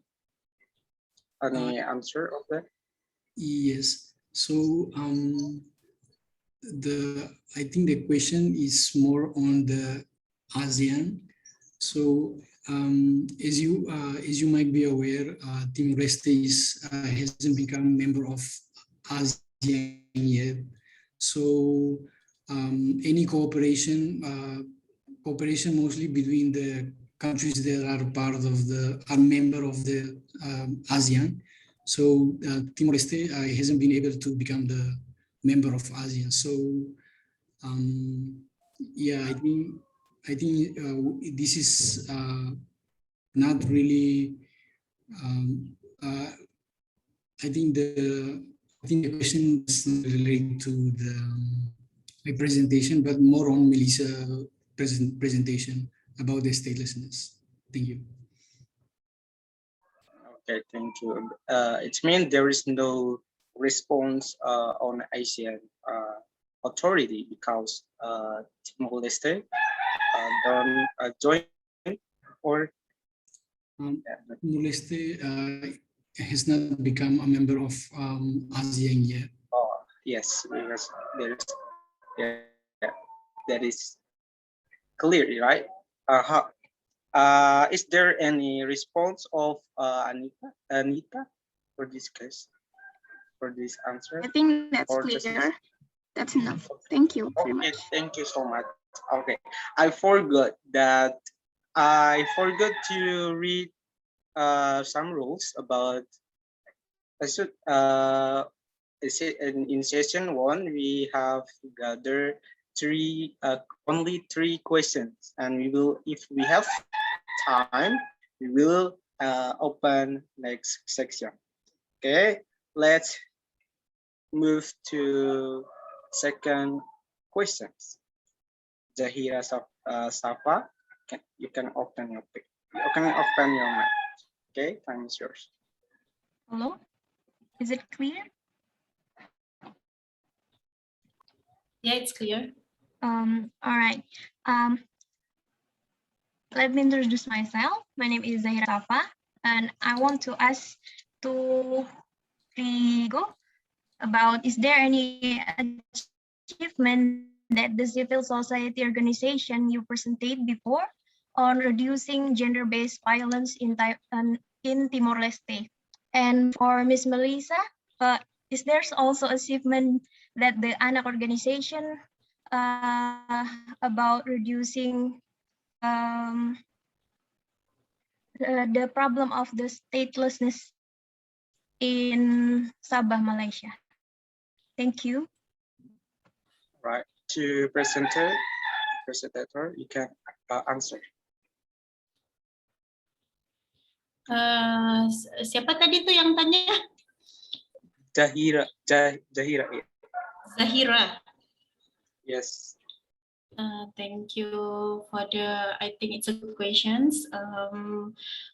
any answer of that? Yes. So I think the question is more on the ASEAN. So as you might be aware, Timor Leste hasn't become a member of ASEAN yet. So any cooperation mostly between the countries that are member of the ASEAN. So Timor Leste hasn't been able to become the member of ASEAN. So yeah, I think this is not really. I think the question is related to my presentation, but more on Melisa presentation about the statelessness. Thank you. Okay, thank you. It means there is no response on ASEAN authority because Timor Leste don't join, or Timor Leste has not become a member of ASEAN yet. Oh, yes, because that is clear, right? Is there any response of Anita for this case, for this answer? I think that's clear. That's enough. Thank you very much. Thank you so much. Okay, I forgot to read some rules about. In session 1 we have gathered only three questions, and if we have time, we will open next section. Okay, let's move to second questions. Zahira Safa, you can open your mic. Okay, time is yours. Hello, is it clear? Yeah, it's clear. All right. Let me introduce myself. My name is Zahira Safa, and I want to ask to Rigo about, is there any achievement that the civil society organization you presented before on reducing gender-based violence in Timor-Leste? And for Ms. Melisa, is there also achievement that the ANAK organization about reducing the problem of the statelessness in Sabah, Malaysia? Thank you. Right, to presenter, you can answer. Siapa tadi tuh yang tanya? Zahira. Zahira. Yes. Thank you for I think it's a good questions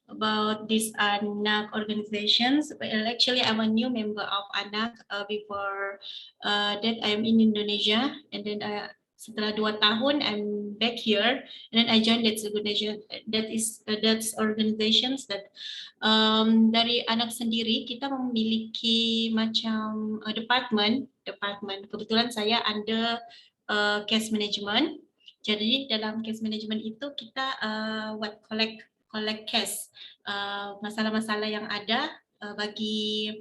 about these ANAK organizations. Well, actually, I'm a new member of ANAK. Before that, I'm in Indonesia, and then setelah 2 tahun, I'm back here, and then I joined that's organizations that dari ANAK sendiri kita memiliki macam department. Kebetulan saya under case management. Jadi dalam case management itu kita collect case, masalah-masalah yang ada bagi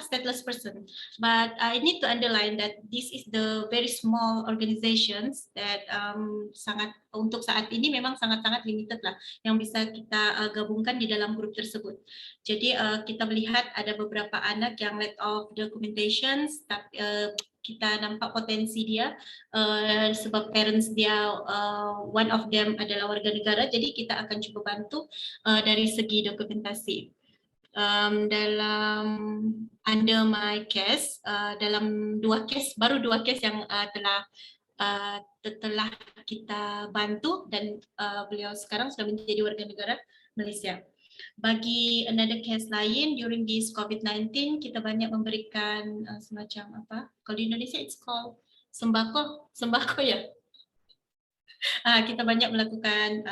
stateless person. But I need to underline that this is the very small organizations that untuk saat ini memang sangat-sangat limited lah yang bisa kita gabungkan di dalam grup tersebut. Jadi kita melihat ada beberapa anak yang lack of documentations, tapi kita nampak potensi dia sebab parents dia one of them adalah warga negara, jadi kita akan coba bantu dari segi dokumentasi. Dalam under my case, dalam baru dua case yang telah kita bantu dan beliau sekarang sudah menjadi warga negara Malaysia. Bagi another case lain during this COVID-19, kita banyak memberikan semacam apa? Kalau di Indonesia it's called sembako ya. Kita banyak melakukan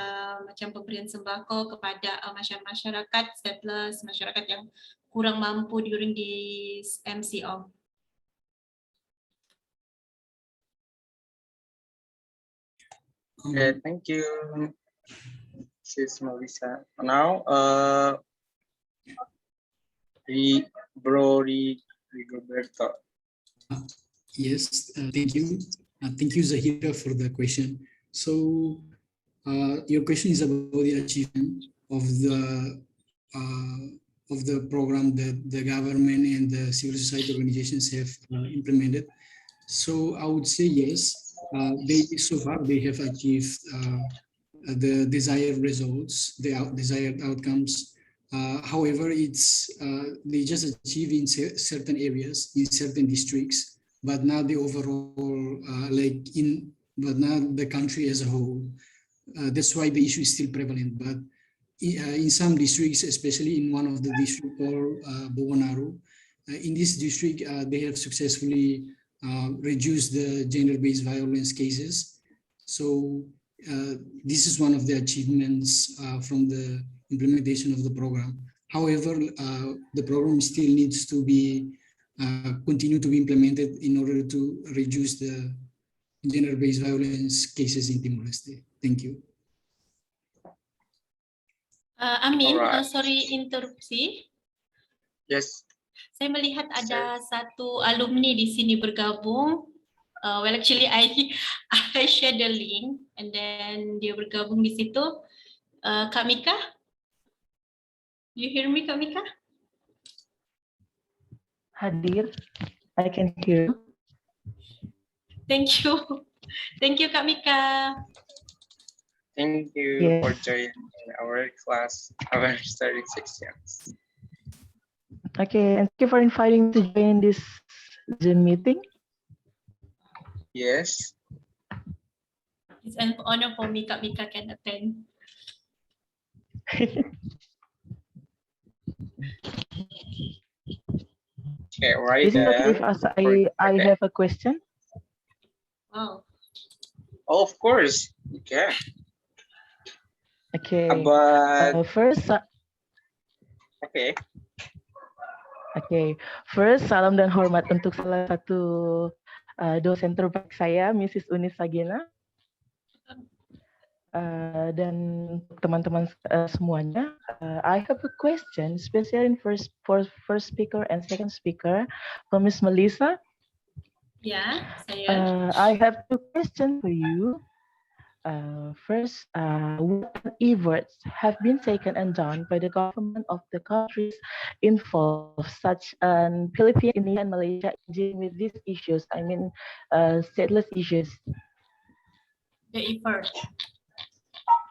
macam pemberian sembako kepada masyarakat stateless, masyarakat yang kurang mampu during this MCO. Okay, thank you, Sis Melisa. Now, Rigoberto. Yes, thank you. Thank you, Zahira, for the question. So, your question is about the achievement of the program that the government and the civil society organizations have implemented. So, I would say yes. So far they have achieved the desired results, the desired outcomes. However, they just achieve in certain areas, in certain districts, but not the overall, but not the country as a whole. That's why the issue is still prevalent. But in some districts, especially in one of the districts called Bogonaru, in this district, they have successfully reduced the gender-based violence cases. So this is one of the achievements from the implementation of the program. However, the program still needs to be continue to be implemented in order to reduce the gender-based violence cases in Timor-Leste. Thank you. Amin, Alright. Sorry interupsi. Yes. Saya melihat ada satu alumni di sini bergabung. Well, actually I share the link and then dia bergabung di situ. Kak Mika, you hear me, Kak Mika? Hadir, I can hear you. Thank you, Kak Mika. Thank you for joining our class, our study sessions. Okay, and thank you for inviting me to join this Zoom meeting. Yes. It's an honor for Mika. Mika can attend. Okay, right Is it okay if then. I have a question? Wow. Oh, of course, you can. Okay. But First, okay. Okay, first salam dan hormat untuk salah satu dosen terbaik saya, Mrs. Unisagina. Dan teman-teman semuanya, I have a question, especially for first speaker and second speaker, for Miss Melisa. Yeah, saya. I have two questions for you. First, what efforts have been taken and done by the government of the countries involved, such as Philippines, India, and Malaysia, dealing with these issues? I mean, stateless issues. The effort.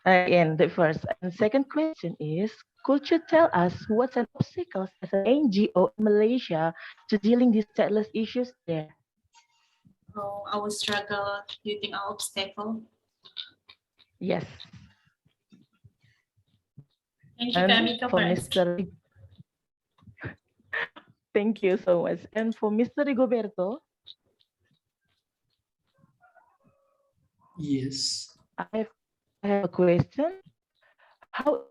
And the first and second question is, could you tell us what's an obstacles as an NGO in Malaysia to dealing these stateless issues there? Oh, our struggle, do you think our obstacle? Yes. Thank you, Kamika, for Mr. Thank you so much. And for Mr. Rigoberto. Yes. I have a question. How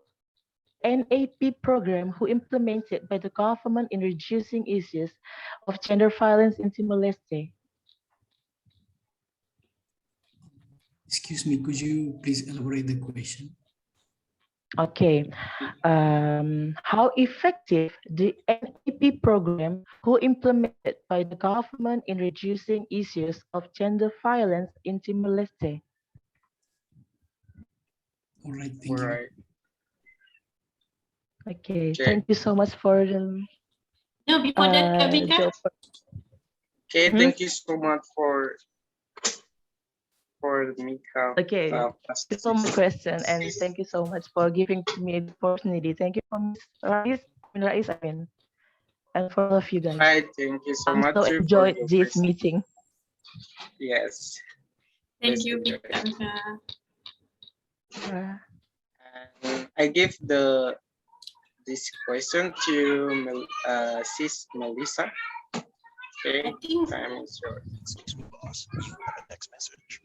NAP program who implemented by the government in reducing issues of gender violence in Timor-Leste? Excuse me, could you please elaborate the question? Okay. How effective the NAP program who implemented by the government in reducing issues of gender violence in Timor-Leste? All right, thank you. Okay, thank you so much for the. No, before that, Kamika. Okay, thank you so much for Mika. Okay, that's all my question, and thank you so much for giving to me the opportunity. Thank you for Ms. Rais, and for all of you guys. Right, thank you so much. I so enjoyed this meeting. Yes. Thank you, Kamika. And I give this question to Sis Melisa. Okay, I think time is yours.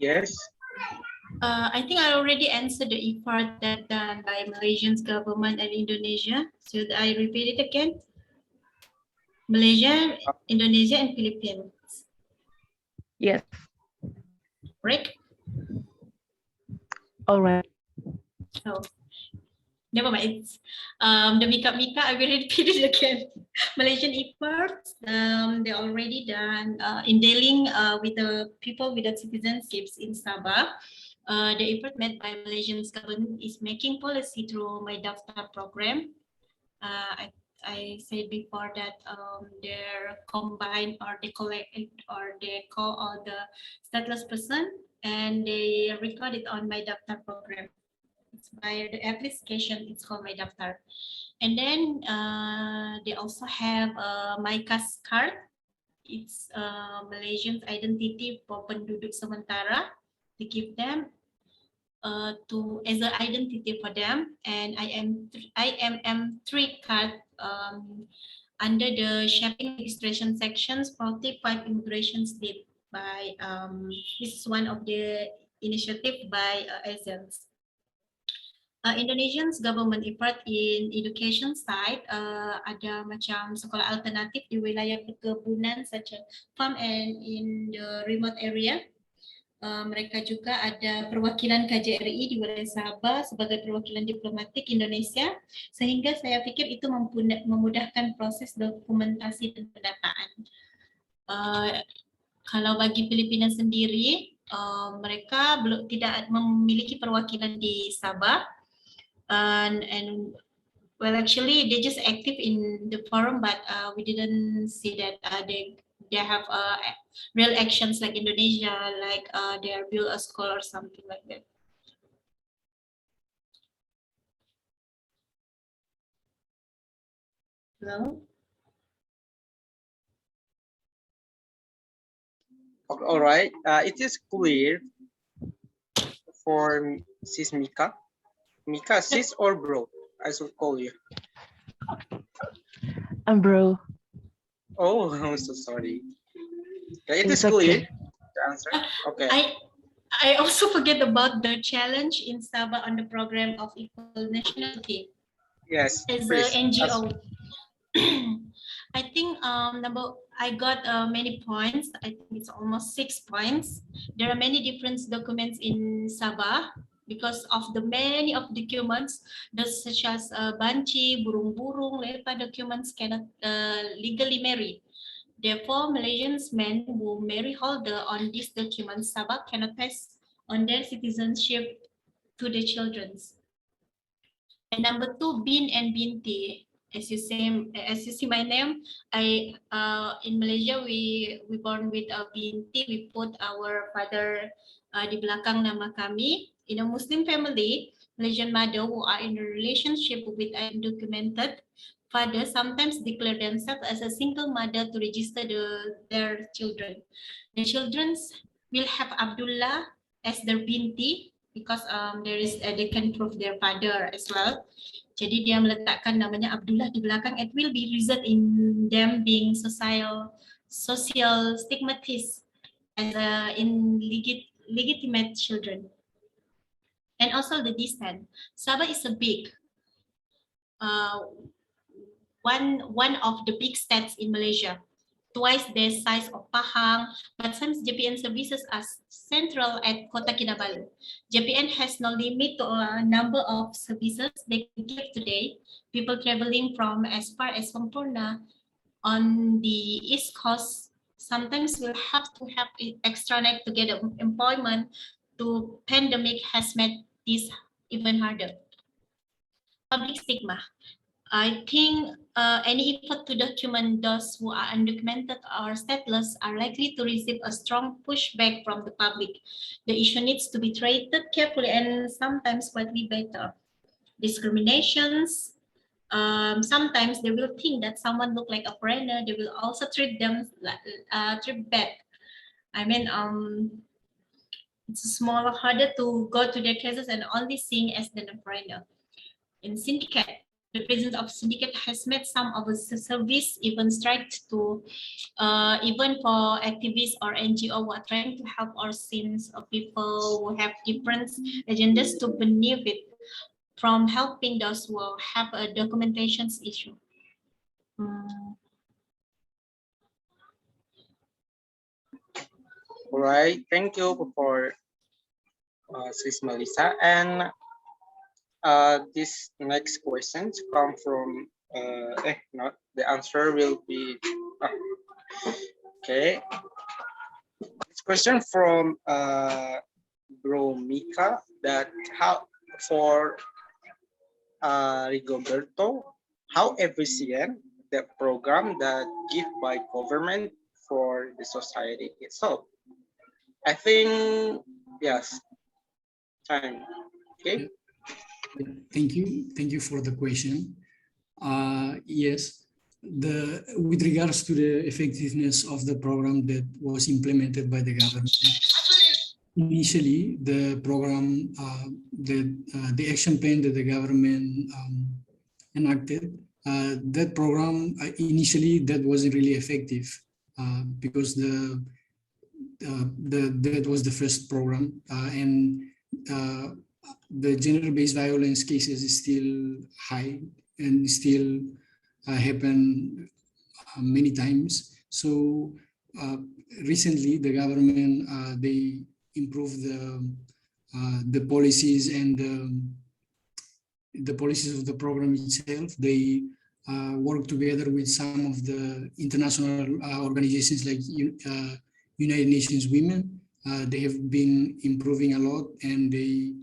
Yes. I think I already answered the effort that done by Malaysian government and Indonesia. Should I repeat it again? Malaysia, Indonesia, and Philippines. Yes. Right? All right. So, never mind. The Mika, I will repeat it again. Malaysian efforts, they already done in dealing with the people without citizenships in Sabah. The effort made by Malaysian government is making policy through My Daftar program. I said before that they're combined or they collect or they call all the stateless person and they record it on My Daftar program. It's by the application, it's called My Daftar. And then they also have My Kas card. It's Malaysian identity for penduduk sementara. They give them as an identity for them, and IMM3 card under the shipping registration sections 45 immigrations did by this is one of the initiative by agents. Indonesian's government effort in education side ada macam sekolah alternatif di wilayah perkebunan such as farm and in the remote area. Mereka juga ada perwakilan KJRI di wilayah Sabah sebagai perwakilan diplomatik Indonesia, sehingga saya pikir itu memudahkan proses dokumentasi dan pendataan. Kalau bagi Filipina sendiri, mereka tidak memiliki perwakilan di Sabah. And well, actually they just active in the forum, but we didn't see that they have real actions like Indonesia, like they are build a school or something like that. Hello? All right. It is clear for Sis Mika. Mika, sis or bro? I should call you. Bro. Oh, I'm so sorry. Okay, it It's is clear. okay. The answer. Okay. I also forget about the challenge in Sabah on the program of equal nationality Yes, as please. a NGO. I think I got many points. I think it's almost 6 points. There are many different documents in Sabah because of the many of documents, such as banci, burung-burung, lepa documents cannot legally marry. Therefore, Malaysian men who marry holder on these documents, Sabah cannot pass on their citizenship to the children. And number 2, Bin and Binti. As you see my name, in Malaysia we born with a Binti. We put our father di belakang nama kami. In a Muslim family, Malaysian mother who are in a relationship with undocumented father sometimes declare themselves as a single mother to register their children. The children will have Abdullah as their Binti because they can prove their father as well. Jadi dia meletakkan namanya Abdullah di belakang. It will be result in them being social stigmatized as in legitimate children. And also the distance. Sabah is a big one of the big states in Malaysia, twice the size of Pahang, but since JPN services are central at Kota Kinabalu, JPN has no limit to a number of services they can give today. People traveling from as far as Sampurna on the East Coast sometimes will have to have extra neck to get employment. The pandemic has made this even harder. Public stigma. I think any effort to document those who are undocumented or stateless are likely to receive a strong pushback from the public. The issue needs to be treated carefully and sometimes widely better. Discriminations. Sometimes they will think that someone look like a foreigner. They will also treat them treat bad. I mean, it's harder to go to their cases and only seeing as than a foreigner. In syndicate. The presence of syndicate has made some of the service even strict to even for activists or NGO who are trying to help our scenes of people who have different agendas to benefit from helping those who have a documentation issue. All right, thank you for Sis Melisa. And this next questions come from the answer will be okay. This question from Bro Mika, that how for Rigoberto, how efficient the program that give by government for the society itself. I think yes. Time. Okay. Thank you for the question. Yes, with regards to the effectiveness of the program that was implemented by the government, initially the program, the action plan that the government enacted, that program initially that wasn't really effective because that was the first program and the gender-based violence cases is still high and still happen many times. So recently, the government they improved the policies and the policies of the program itself. They work together with some of the international organizations like United Nations Women. They have been improving a lot, and they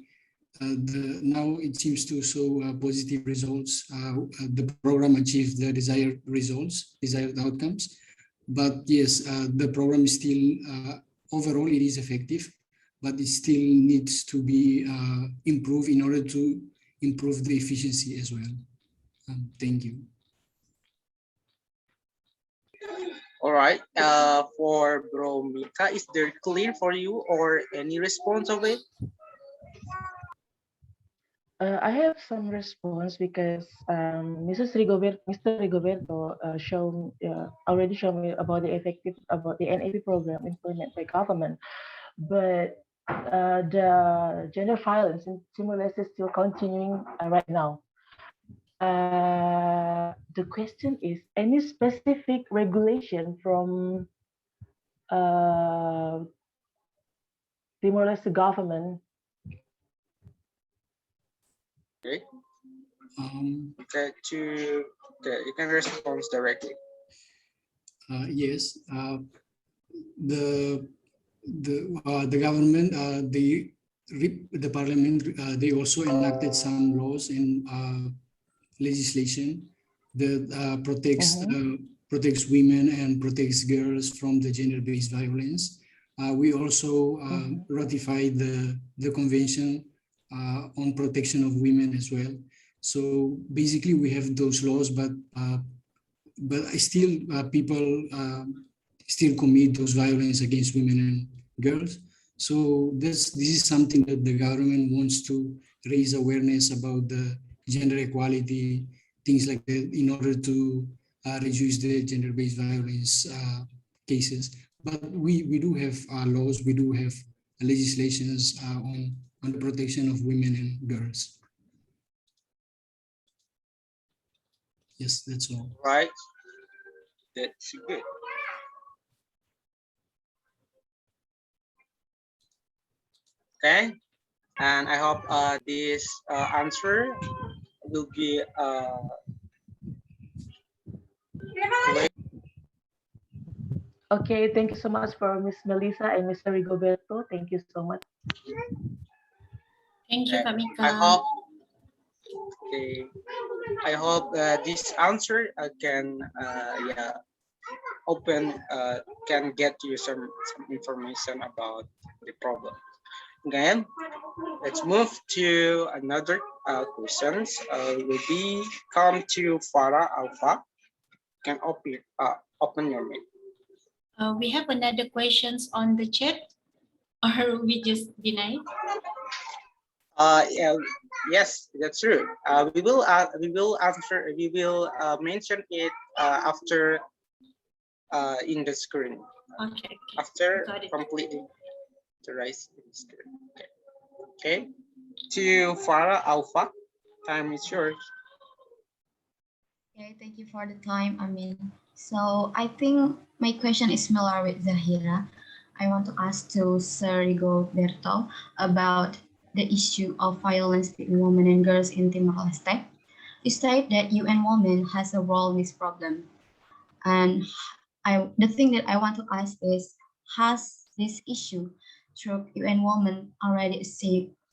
now it seems to show positive results. The program achieved the desired results, desired outcomes. But yes, the program is still, overall it is effective, but it still needs to be improved in order to improve the efficiency as well. Thank you. All right. For Bro Mika, is there clear for you or any response of it? I have some response because Mr. Rigoberto already showed me about the NAP program implemented by government, but the gender violence in Timor-Leste is still continuing right now. The question is, any specific regulation from Timor-Leste government? Okay. Okay, you can respond directly. Yes, the government, the parliament, they also enacted some laws and legislation that protects women and protects girls from the gender-based violence. We also ratified the convention on protection of women as well. So basically, we have those laws, but still people still commit those violence against women and girls. So this is something that the government wants to raise awareness about the gender equality, things like that, in order to reduce the gender-based violence cases. But we do have laws, we do have legislations on the protection of women and girls. Yes, that's all. Right. That's good. Okay. And I hope this answer will be Okay, thank you so much for Ms. Melisa and Mr. Rigoberto. Thank you so much. Thank you, Kamika. I hope this answer can can get you some information about the problem. Again, let's move to another questions. Will come to Farah Alpha. Can open your mic. We have another questions on the chat, or we just deny? Yes, that's true. We will answer. We will mention it after in the screen. Okay. After completing the rise in the screen. Okay. To Farah Alpha, time is yours. Okay, thank you for the time. So I think my question is similar with Zahira. I want to ask to Sir Rigoberto about the issue of violence between women and girls in Timor-Leste. You state that UN Women has a role in this problem. And the thing that I want to ask is, has this issue through UN Women already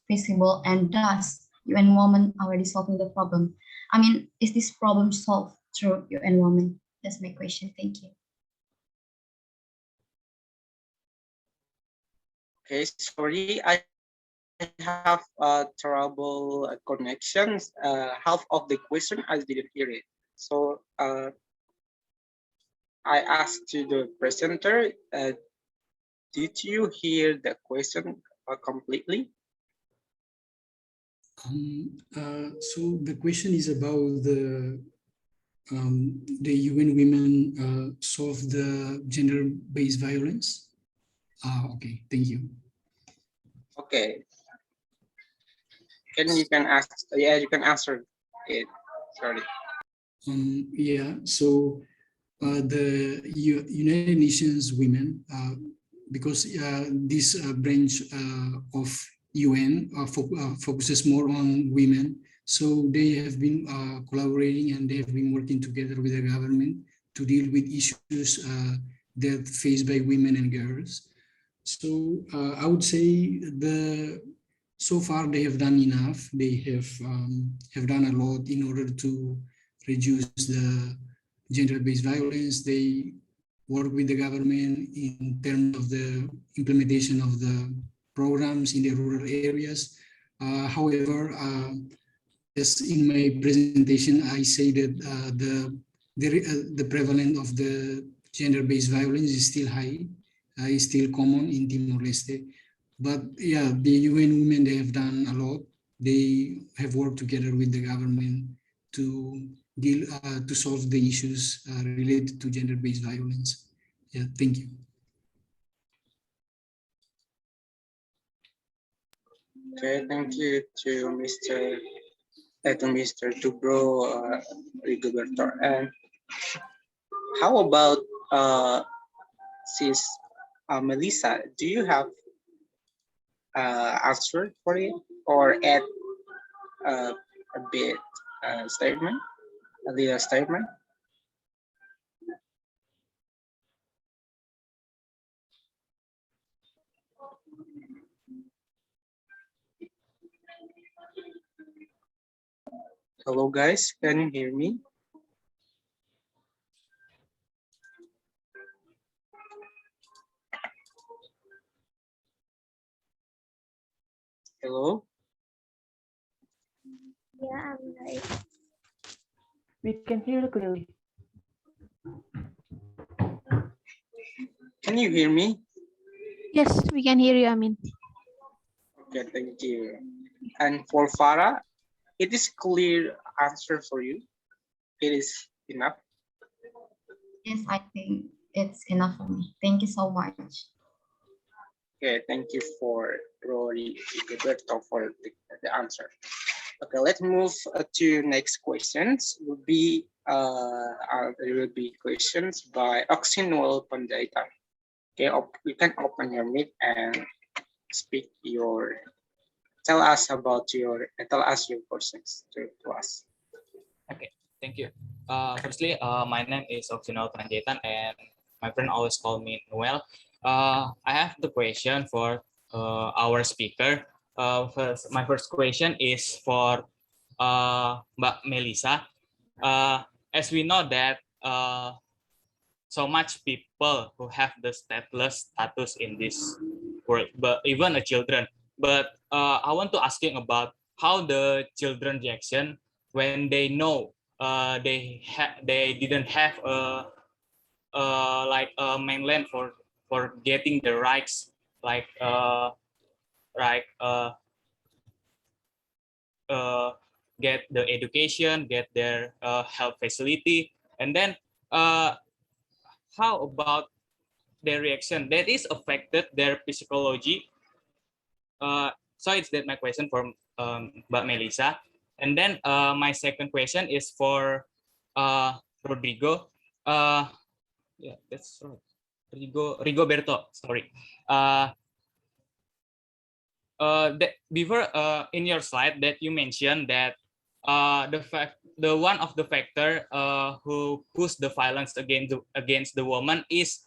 feasible, and does UN Women already solving the problem? Is this problem solved through UN Women? That's my question. Thank you. Okay, sorry, I have trouble connections. Half of the question I didn't hear it. So I asked to the presenter, did you hear the question completely? So the question is about the UN Women solve the gender-based violence. Okay, thank you. Okay. You can answer it. Sorry. Yeah. So the United Nations Women, because this branch of UN focuses more on women, so they have been collaborating and they have been working together with the government to deal with issues that faced by women and girls. So I would say so far they have done enough. They have done a lot in order to reduce the gender-based violence. They work with the government in terms of the implementation of the programs in the rural areas. However, as in my presentation, I say that the prevalence of the gender-based violence is still high, is still common in Timor-Leste. But yeah, the UN Women, they have done a lot. They have worked together with the government to deal, to solve the issues related to gender-based violence. Yeah, thank you. Okay, thank you to Mr. Tubro Rigoberto. And how about Sis Melisa? Do you have answer for it or add a bit statement, a little statement? Hello guys, can you hear me? Hello? Yeah, I'm right. We can hear you clearly. Can you hear me? Yes, we can hear you, Amin. Okay, thank you. And for Farah, it is clear answer for you. It is enough. Yes, I think it's enough for me. Thank you so much. Okay, thank you for Rigoberto for the answer. Okay, let's move to next questions. There will be questions by Oxinwell Pandaitan. Okay, you can open your mic and speak tell us your questions to us. Okay, thank you. Firstly, my name is Oxinwell Pandaitan and my friend always call me Noel. I have the question for our speaker. My first question is for Mbak Melisa. As we know that so much people who have the stateless status in this world, but even the children. But I want to asking about how the children reaction when they know they didn't have like a mainland for getting the rights, like get the education, get their health facility, and then how about their reaction that is affected their psychology. So it's that my question for Mbak Melisa. And then my second question is for Rodrigo. Yeah, that's right. Rigoberto, sorry. Before in your slide that you mentioned that the one of the factor who push the violence against the woman is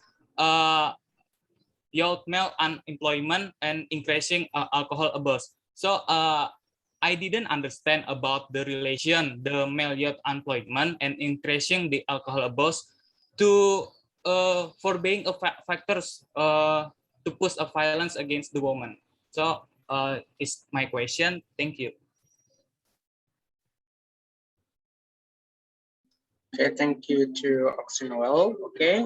youth male unemployment and increasing alcohol abuse. So I didn't understand about the relation the male youth unemployment and increasing the alcohol abuse to for being a factors to push a violence against the woman. So is my question. Thank you. Okay, thank you to Oxinwell. Okay.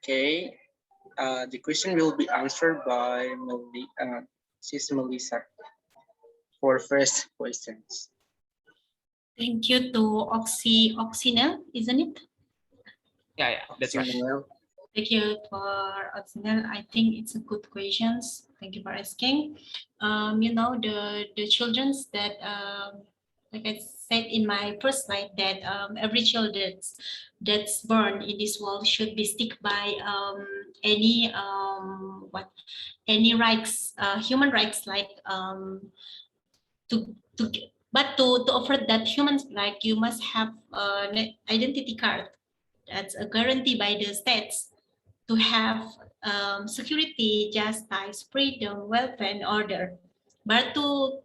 Okay. The question will be answered by Sis Melisa for first questions. Thank you to Oxinel, isn't it? Yeah, that's right. Thank you for Oxinel. I think it's a good questions. Thank you for asking. You know, the children's that like I said in my first slide that every child that's born in this world should be stick by any rights, human rights, like to offer that human right, you must have an identity card. That's a guarantee by the states to have security, justice, freedom, welfare, and order. But to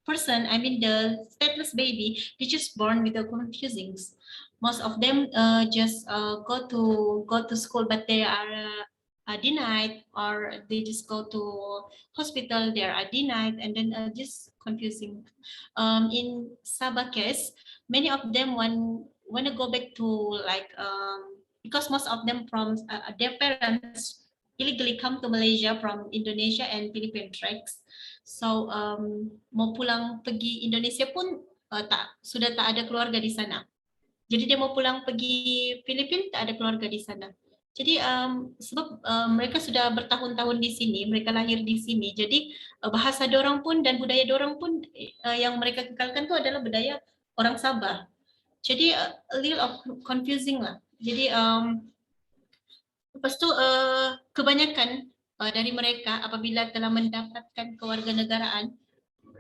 person, I mean the stateless baby, they just born with the confusing. Most of them just go to school, but they are denied, or they just go to hospital, they are denied, and then just confusing. In Sabah case, many of them want to go back to like because most of them from their parents illegally come to Malaysia from Indonesia and Philippines, right? So mau pulang pergi Indonesia pun sudah tak ada keluarga di sana. Jadi dia mau pulang pergi Filipina tak ada keluarga di sana. Jadi sebab mereka sudah bertahun-tahun di sini, mereka lahir di sini. Jadi bahasa dorang pun dan budaya dorang pun yang mereka kekalkan itu adalah budaya orang Sabah. Jadi a little of confusing lah. Jadi lepas tu kebanyakan dari mereka apabila telah mendapatkan kewarganegaraan,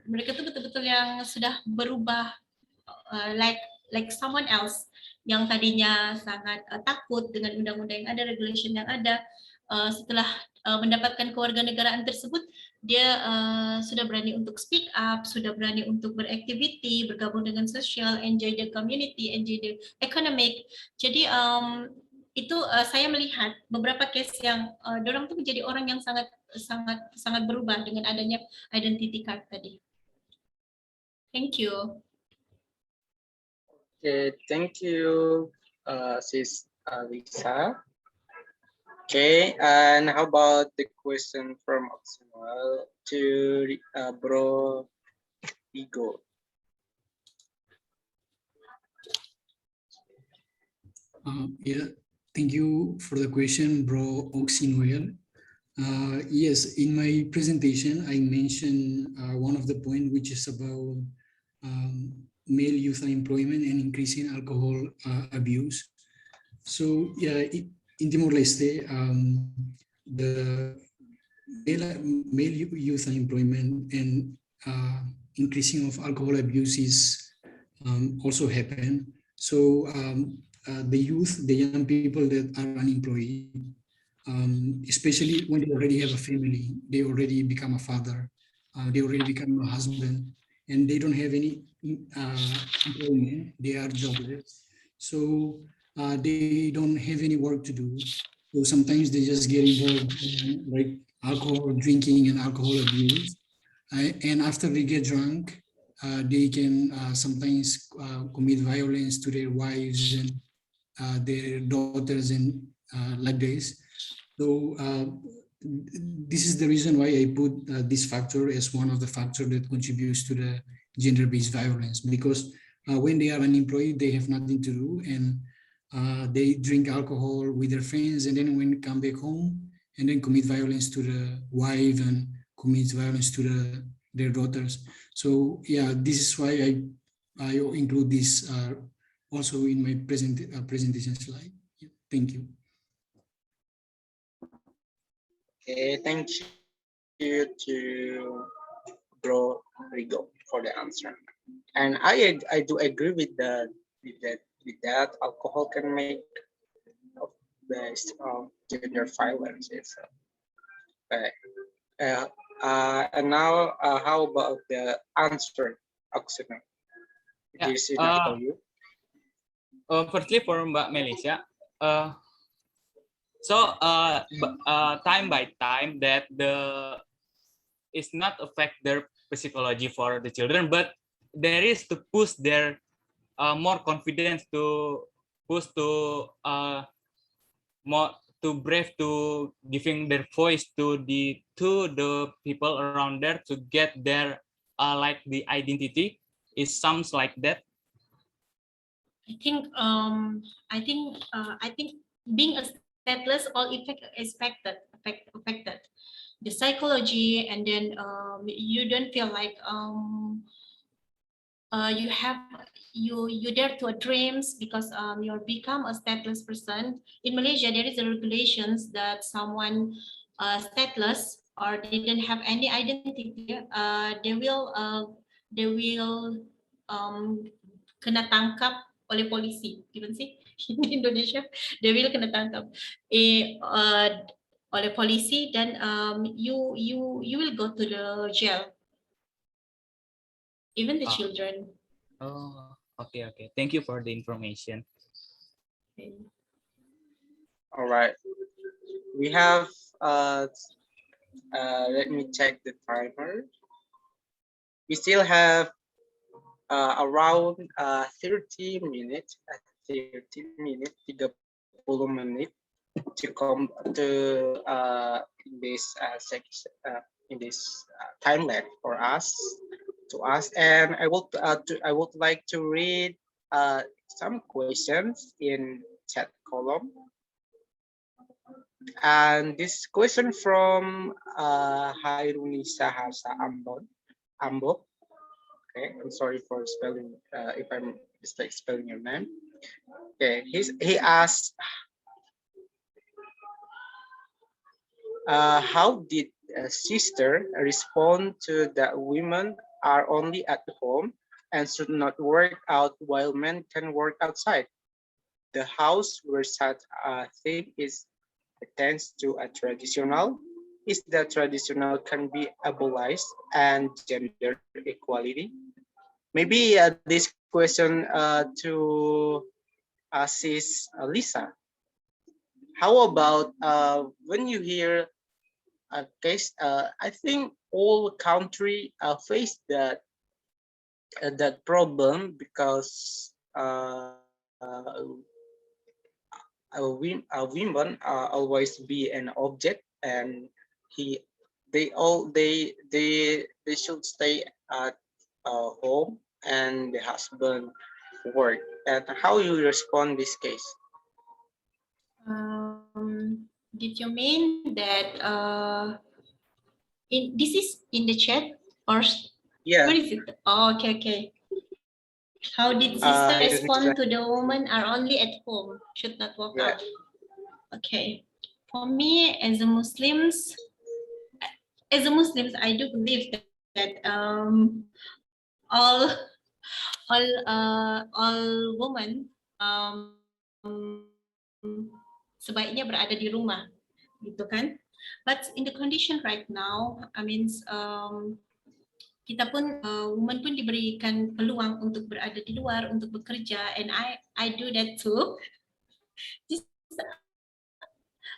mereka tu betul-betul yang sudah berubah like someone else yang tadinya sangat takut dengan undang-undang yang ada, regulation yang ada. Setelah mendapatkan kewarganegaraan tersebut, dia sudah berani untuk speak up, sudah berani untuk beraktiviti, bergabung dengan sosial, enjoy the community, enjoy the economic. Jadi itu saya melihat beberapa case yang dorang tuh menjadi orang yang sangat berubah dengan adanya identity card tadi. Thank you. Okay, thank you, Sis Lisa. Okay, and how about the question from Oxenwell to Bro Rigo? Yeah, thank you for the question, Bro Oxenwell. Yes, in my presentation, I mentioned one of the points, which is about male youth unemployment and increasing alcohol abuse. So yeah, in Timor-Leste, the male youth unemployment and increasing of alcohol abuse is also happen. So the youth, the young people that are unemployed, especially when they already have a family, they already become a father, they already become a husband, and they don't have any employment, they are jobless. So they don't have any work to do. So sometimes they just get involved in like alcohol drinking and alcohol abuse. And after they get drunk, they can sometimes commit violence to their wives and their daughters and like this. So this is the reason why I put this factor as one of the factors that contributes to the gender-based violence, because when they are unemployed, they have nothing to do, and they drink alcohol with their friends, and then when they come back home, and then commit violence to the wife and commit violence to their daughters. So yeah, this is why I include this also in my presentation slide. Yeah, thank you. Okay, thank you to Bro Rigo for the answer. And I do agree with that alcohol can make based on gender violence itself. And now how about the answer, Oxenwell? Yeah, Is enough for you? Firstly, for Mbak Melisa, so time by time that is not affect their psychology for the children, but there is to push their more confidence, to push to more to brave, to giving their voice to the people around there to get their like the identity. It sounds like that. I think being a stateless all affected the psychology, and then you don't feel like you dare to dreams because you become a stateless person. In Malaysia, there is a regulations that someone stateless or they didn't have any identity, they will kena tangkap oleh polisi, even sih in Indonesia, they will kena tangkap oleh polisi, dan you will go to the jail, even the children. Oh, okay. Thank you for the information. All right, we have let me check the timer. We still have around 30 minutes, 30 minutes, 30 menit to come to in this timeline for us and I would like to read some questions in chat column. And this question from Hairuni Sahasa Ambo. Okay, I'm sorry for spelling if I'm spelling your name. Okay, he asked, how did a sister respond to that women are only at home and should not work out while men can work outside? The house where such a thing is attends to a traditional is that traditional can be abolished and gender equality. Maybe this question to Sis Lisa. How about when you hear a case? I think all country face that problem because women always be an object, and they should stay at home and the husband work. And how you respond this case? Did you mean that this is in the chat or Yeah. where is it? Oh, okay. How did sister respond to the women are only at home, should not walk out? Okay. For me, as a Muslims, I do believe that all women sebaiknya berada di rumah, gitu kan? But in the condition right now, I mean, kita pun women pun diberikan peluang untuk berada di luar untuk bekerja, and I do that too. Just,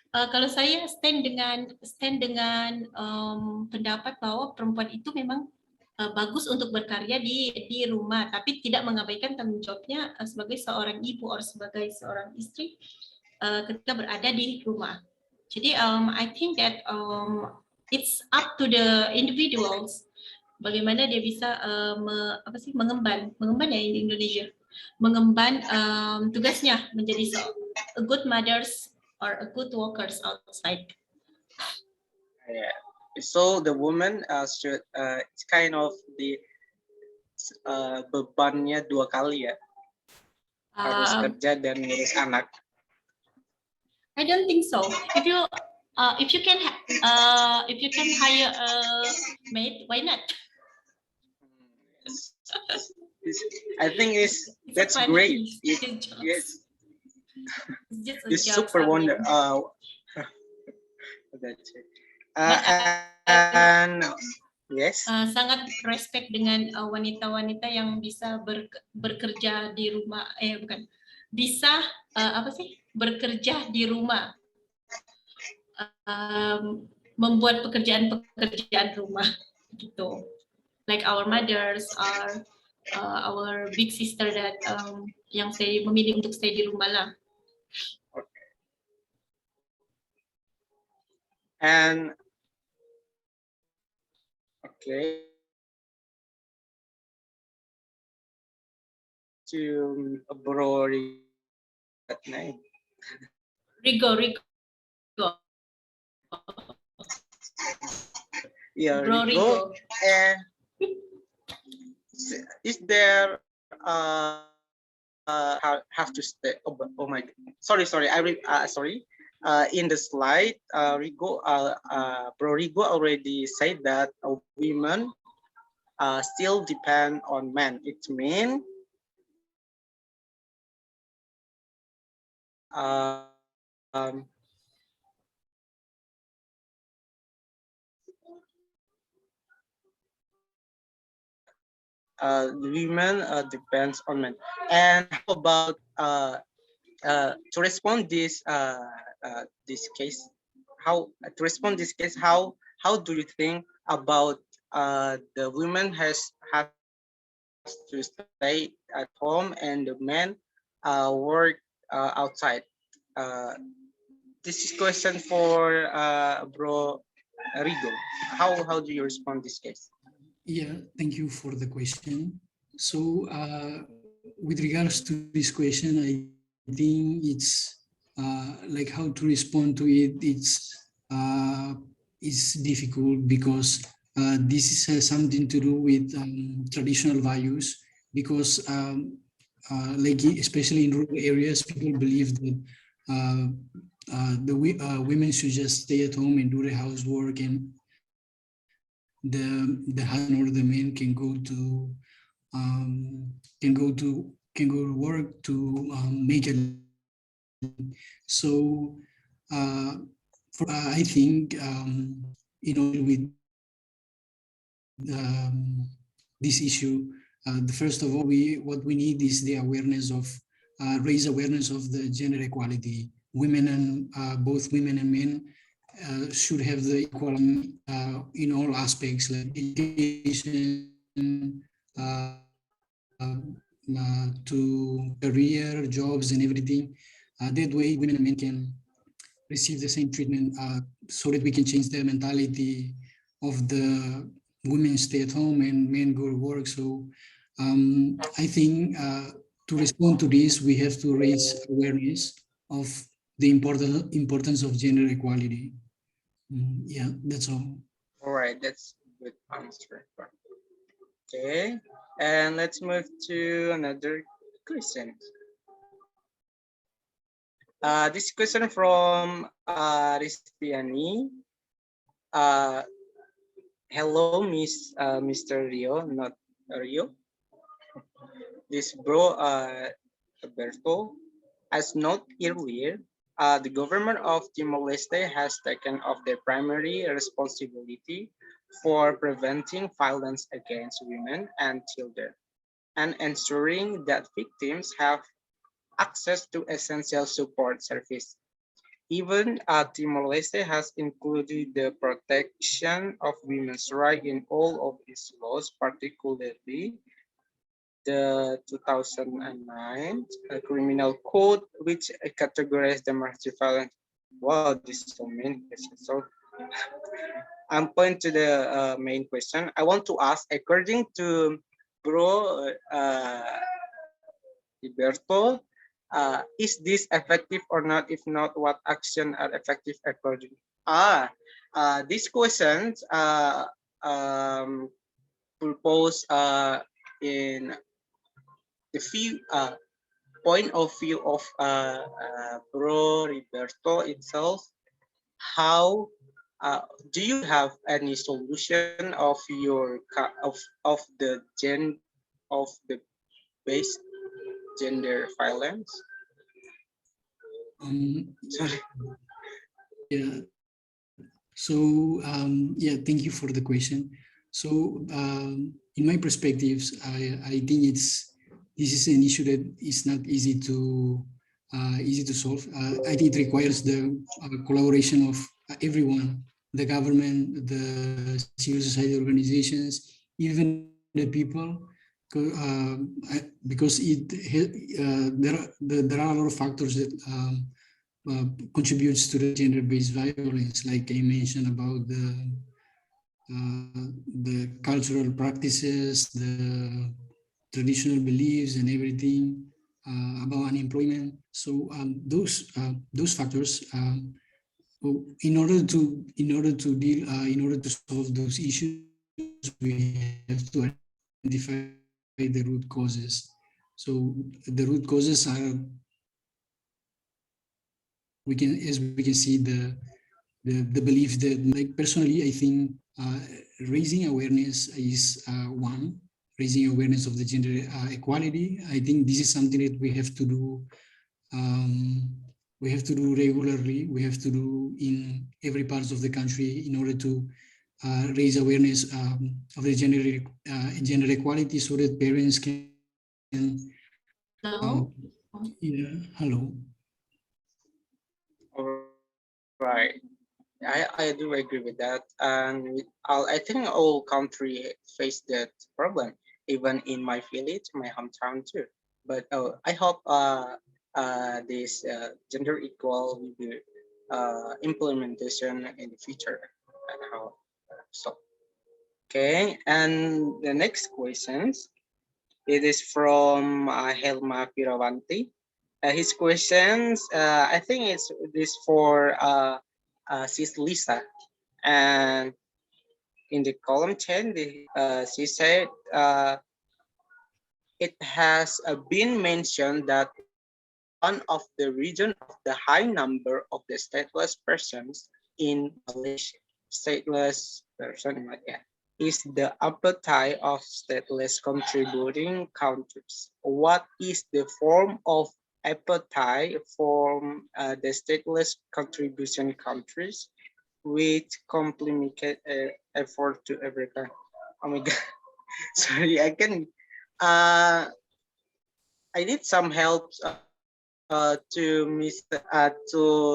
kalau saya stand dengan pendapat bahwa perempuan itu memang bagus untuk berkarya di rumah, tapi tidak mengabaikan tanggung jawabnya sebagai seorang ibu atau sebagai seorang istri ketika berada di rumah. Jadi I think that it's up to the individuals bagaimana dia bisa mengemban ya di Indonesia, mengemban tugasnya menjadi a good mothers or a good workers outside. Yeah. So the woman should it's kind of the bebannya dua kali ya, harus kerja dan ngurus anak. I don't think so. If you can hire a maid, why not? I think that's great. Yes. It's super wonder. That's it. And yes. Sangat respect dengan wanita-wanita yang bisa bekerja di rumah. Bisa bekerja di rumah, membuat pekerjaan rumah gitu. Like our mothers are our big sister that yang saya memilih untuk stay di rumah lah. And okay, to Bro that name. Rigo. Yeah, Bro Rigo. And is there have to stay? Oh my God. Sorry. Sorry. In the slide, Bro Rigo already said that women still depend on men. It means women depends on men. And how about to respond this case? How do you think about the women has to stay at home and the men work outside. This is question for Bro Rigo. How do you respond this case? Yeah, thank you for the question. So with regards to this question, I think it's like how to respond to it. It's difficult because this has something to do with traditional values. Because like especially in rural areas, people believe that women should just stay at home and do the housework, and the husband or the man can go to work to make a living. So I think in order with this issue, first of all, what we need is the awareness of raise awareness of the gender equality. Women and both women and men should have the equality in all aspects, like education, to career, jobs, and everything. That way, women and men can receive the same treatment, so that we can change the mentality of the women stay at home and men go to work. So I think to respond to this, we have to raise awareness of the importance of gender equality. Yeah, that's all. All right, that's a good answer. Okay, and let's move to another question. This question from Ristiani. Hello, Mr. Rio, not Rio. This bro, Roberto, as noted earlier, the government of Timor-Leste has taken up their primary responsibility for preventing violence against women and children, and ensuring that victims have access to essential support service. Even Timor-Leste has included the protection of women's rights in all of its laws, particularly the 2009 Criminal Code, which categorized domestic violence. Wow, this is so many questions. So I'm point to the main question. I want to ask, according to Bro Rigoberto, is this effective or not? If not, what action are effective according? These questions proposed in the few point of view of Bro Rigoberto itself. How do you have any solution of your of the base gender violence? Sorry. Yeah. So yeah, thank you for the question. So in my perspectives, I think this is an issue that is not easy to solve. I think it requires the collaboration of everyone, the government, the civil society organizations, even the people, because there are a lot of factors that contributes to the gender-based violence, like I mentioned about the cultural practices, the traditional beliefs, and everything about unemployment. So those factors, in order to solve those issues, we have to identify the root causes. So the root causes are, we can see the belief that, like, personally, I think raising awareness is one. Raising awareness of the gender equality. I think this is something that we have to do. We have to do regularly. We have to do in every part of the country in order to raise awareness of the gender equality, so that parents can. Hello. Yeah. Hello. Right. I do agree with that, and I think all country face that problem, even in my village, my hometown too. But I hope this gender equal will be implementation in the future. And how so? Okay, and the next questions, it is from Helma Piravanti. His questions, I think it's this for Sis Lisa. And in the column 10, she said it has been mentioned that one of the reason of the high number of the stateless persons in Malaysia, stateless person, yeah, is the appetite of stateless contributing countries. What is the form of appetite from the stateless contribution countries which complement effort to Africa? Oh my God, sorry, I need some help to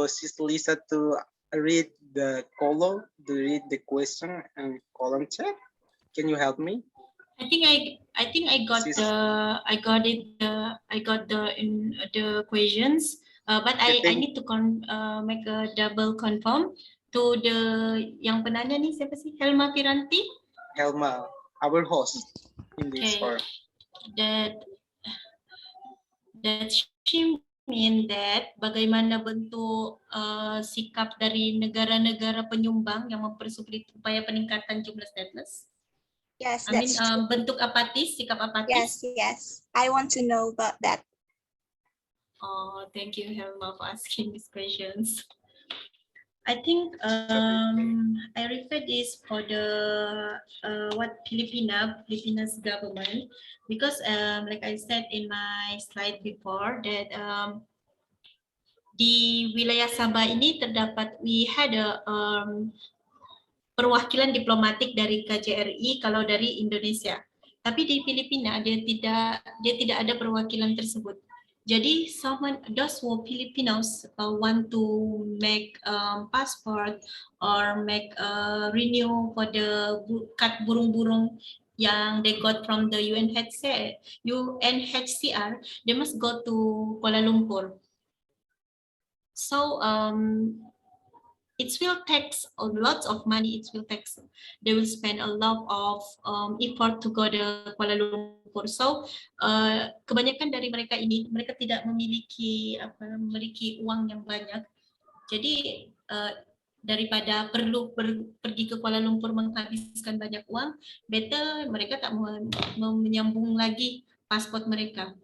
Sis Lisa to read the column, to read the question and column chat. Can you help me? I think I got Sis, I got it I got the questions, but I think need to make a double confirm to the yang penanya ni siapa sih, Helma Piranti? Helma, our host in this Okay, forum. that she mean that bagaimana bentuk sikap dari negara-negara penyumbang yang mempersulit upaya peningkatan jumlah stateless. Yes, I mean, that's true. bentuk apatis, sikap apatis. Yes. I want to know about that. Oh, thank you, Helma, for asking these questions. I think I refer this for the Filipina's government, because like I said in my slide before that di wilayah Sabah ini we had a perwakilan diplomatik dari KJRI kalau dari Indonesia. Tapi di Filipina dia tidak ada perwakilan tersebut. Jadi those who Filipinos want to make passport or make renew for the cut burung-burung yang they got from the UNHCR, they must go to Kuala Lumpur. So it will take a lot of money. They will spend a lot of effort to go to Kuala Lumpur. So kebanyakan dari mereka ini tidak memiliki uang yang banyak. Jadi daripada perlu pergi ke Kuala Lumpur menghabiskan banyak uang, better mereka tak menyambung lagi pasport mereka.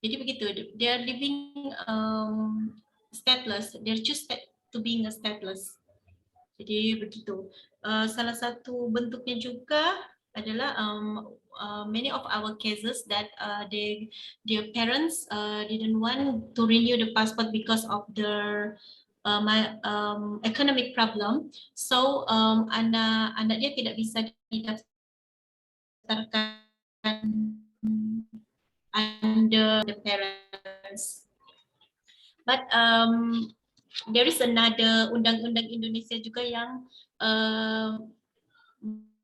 Jadi begitu. They are living stateless. They choose to being a stateless. Jadi begitu. Salah satu bentuknya juga adalah many of our cases that their parents didn't want to renew the passport because of their economic problem. So anak dia tidak bisa didaftarkan under the parents. But there is another undang-undang Indonesia juga yang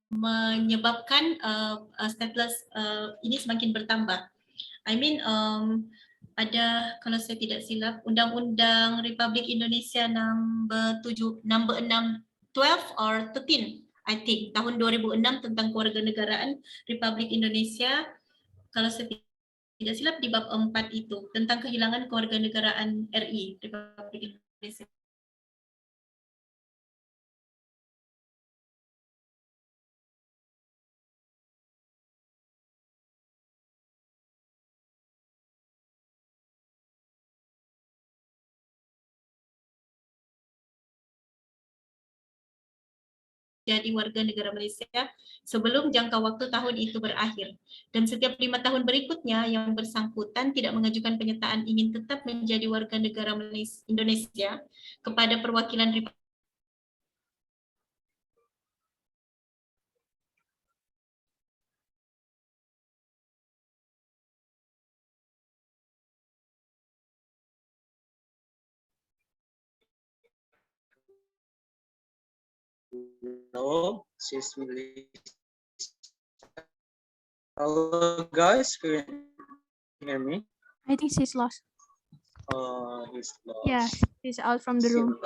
menyebabkan stateless ini semakin bertambah. I mean ada, kalau saya tidak silap, Undang-Undang Republik Indonesia number 12 or 13, I think, tahun 2006 tentang kewarganegaraan Republik Indonesia. Kalau saya tidak silap di bab 4 itu tentang kehilangan kewarganegaraan RI Republik Indonesia. Jadi warga negara Malaysia sebelum jangka waktu tahun itu berakhir. Dan setiap 5 tahun berikutnya yang bersangkutan tidak mengajukan penyertaan ingin tetap menjadi warga negara Indonesia kepada perwakilan Republik. Hello, Sis Melisa. Hello guys, hear me? I think she's lost. Oh, he's lost. Yeah, she's out from the room.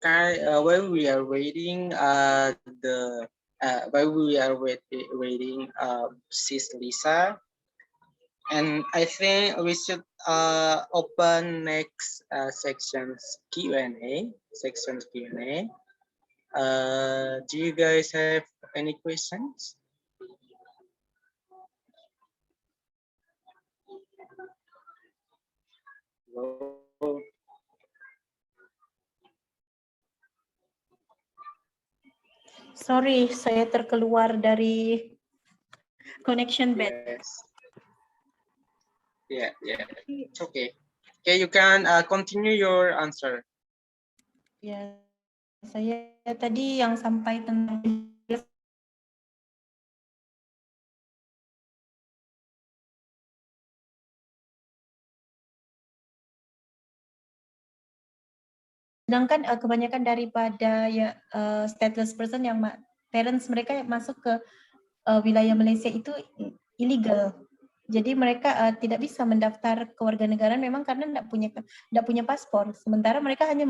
Okay, while we are waiting, waiting, Sis Lisa, and I think we should open next sections Q&A. Do you guys have any questions? Hello? Sorry, saya terkeluar dari connection bed. Yes. Yeah, it's okay. Okay, you can continue your answer. Ya, saya tadi yang sampai tentang sedangkan kebanyakan daripada ya stateless person yang parents mereka yang masuk ke wilayah Malaysia itu illegal. Jadi mereka tidak bisa mendaftar kewarganegaraan memang karena tidak punya paspor. Sementara mereka hanya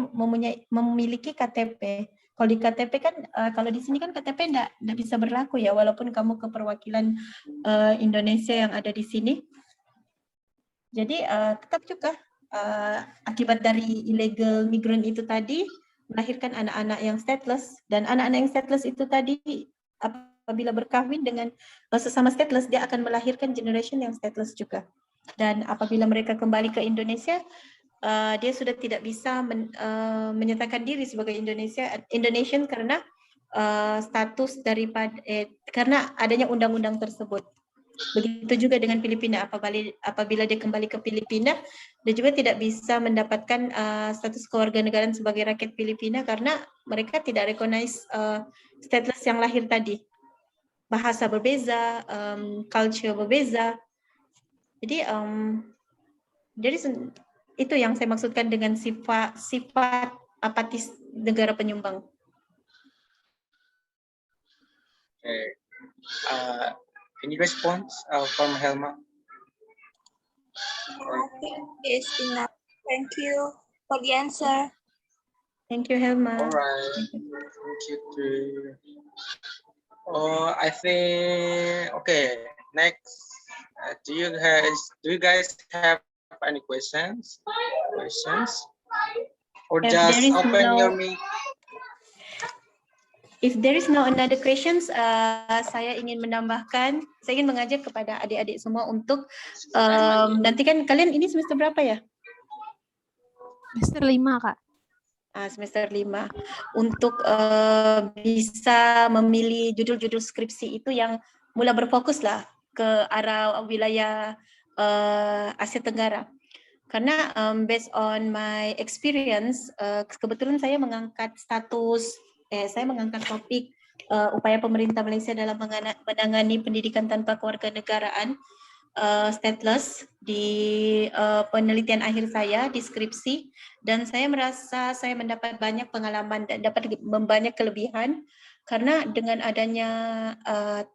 memiliki KTP. Kalau di KTP kan, kalau di sini kan KTP tidak bisa berlaku ya, walaupun kamu ke perwakilan Indonesia yang ada di sini. Jadi tetap juga akibat dari illegal migrant itu tadi melahirkan anak-anak yang stateless, dan anak-anak yang stateless itu tadi apabila berkahwin dengan sesama stateless dia akan melahirkan generation yang stateless juga. Dan apabila mereka kembali ke Indonesia, dia sudah tidak bisa menyatakan diri sebagai Indonesian karena status daripada karena adanya undang-undang tersebut. Begitu juga dengan Filipina, apabila dia kembali ke Filipina, dia juga tidak bisa mendapatkan status kewarganegaraan sebagai rakyat Filipina karena mereka tidak recognize stateless yang lahir tadi. Bahasa berbeza, culture berbeza. Jadi itu yang saya maksudkan dengan sifat apatis negara penyumbang. Okay. Any response from Helma? I think it's enough. Thank you for the answer. Thank you, Helma. All right. Thank you too. Oh, I think okay. Next, do you guys have any questions? Or just open your mic? If there is no another questions, saya ingin mengajak kepada adik-adik semua untuk nanti kan kalian ini semester berapa ya? Semester 5, Kak. Semester 5. Untuk bisa memilih judul-judul skripsi itu yang mula berfokus lah ke arah wilayah Asia Tenggara. Karena based on my experience, kebetulan saya mengangkat topik upaya pemerintah Malaysia dalam menangani pendidikan tanpa kewarganegaraan stateless di penelitian akhir saya di skripsi, dan saya merasa saya mendapat banyak pengalaman dan dapat banyak kelebihan karena dengan adanya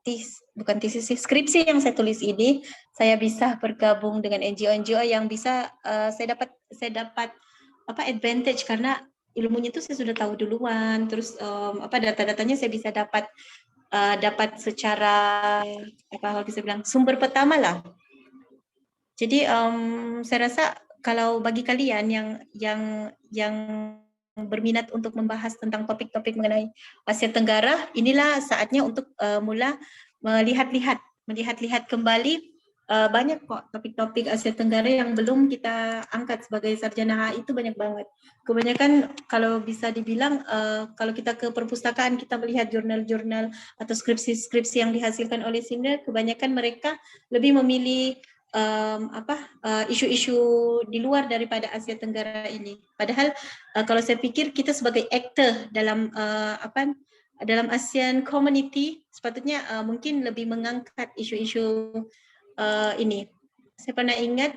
skripsi yang saya tulis ini, saya bisa bergabung dengan NGO yang bisa saya dapat advantage karena ilmunya itu saya sudah tahu duluan, terus data-datanya saya bisa dapat secara bisa bilang sumber pertama lah. Jadi saya rasa kalau bagi kalian yang berminat untuk membahas tentang topik-topik mengenai Asia Tenggara, inilah saatnya untuk mula melihat-lihat kembali. Banyak kok topik-topik Asia Tenggara yang belum kita angkat sebagai sarjana HI, itu banyak banget. Kebanyakan kalau bisa dibilang kalau kita ke perpustakaan kita melihat jurnal-jurnal atau skripsi-skripsi yang dihasilkan oleh senior, kebanyakan mereka lebih memilih isu-isu di luar daripada Asia Tenggara ini. Padahal kalau saya pikir kita sebagai aktor dalam dalam ASEAN community sepatutnya mungkin lebih mengangkat isu-isu ini. Saya pernah ingat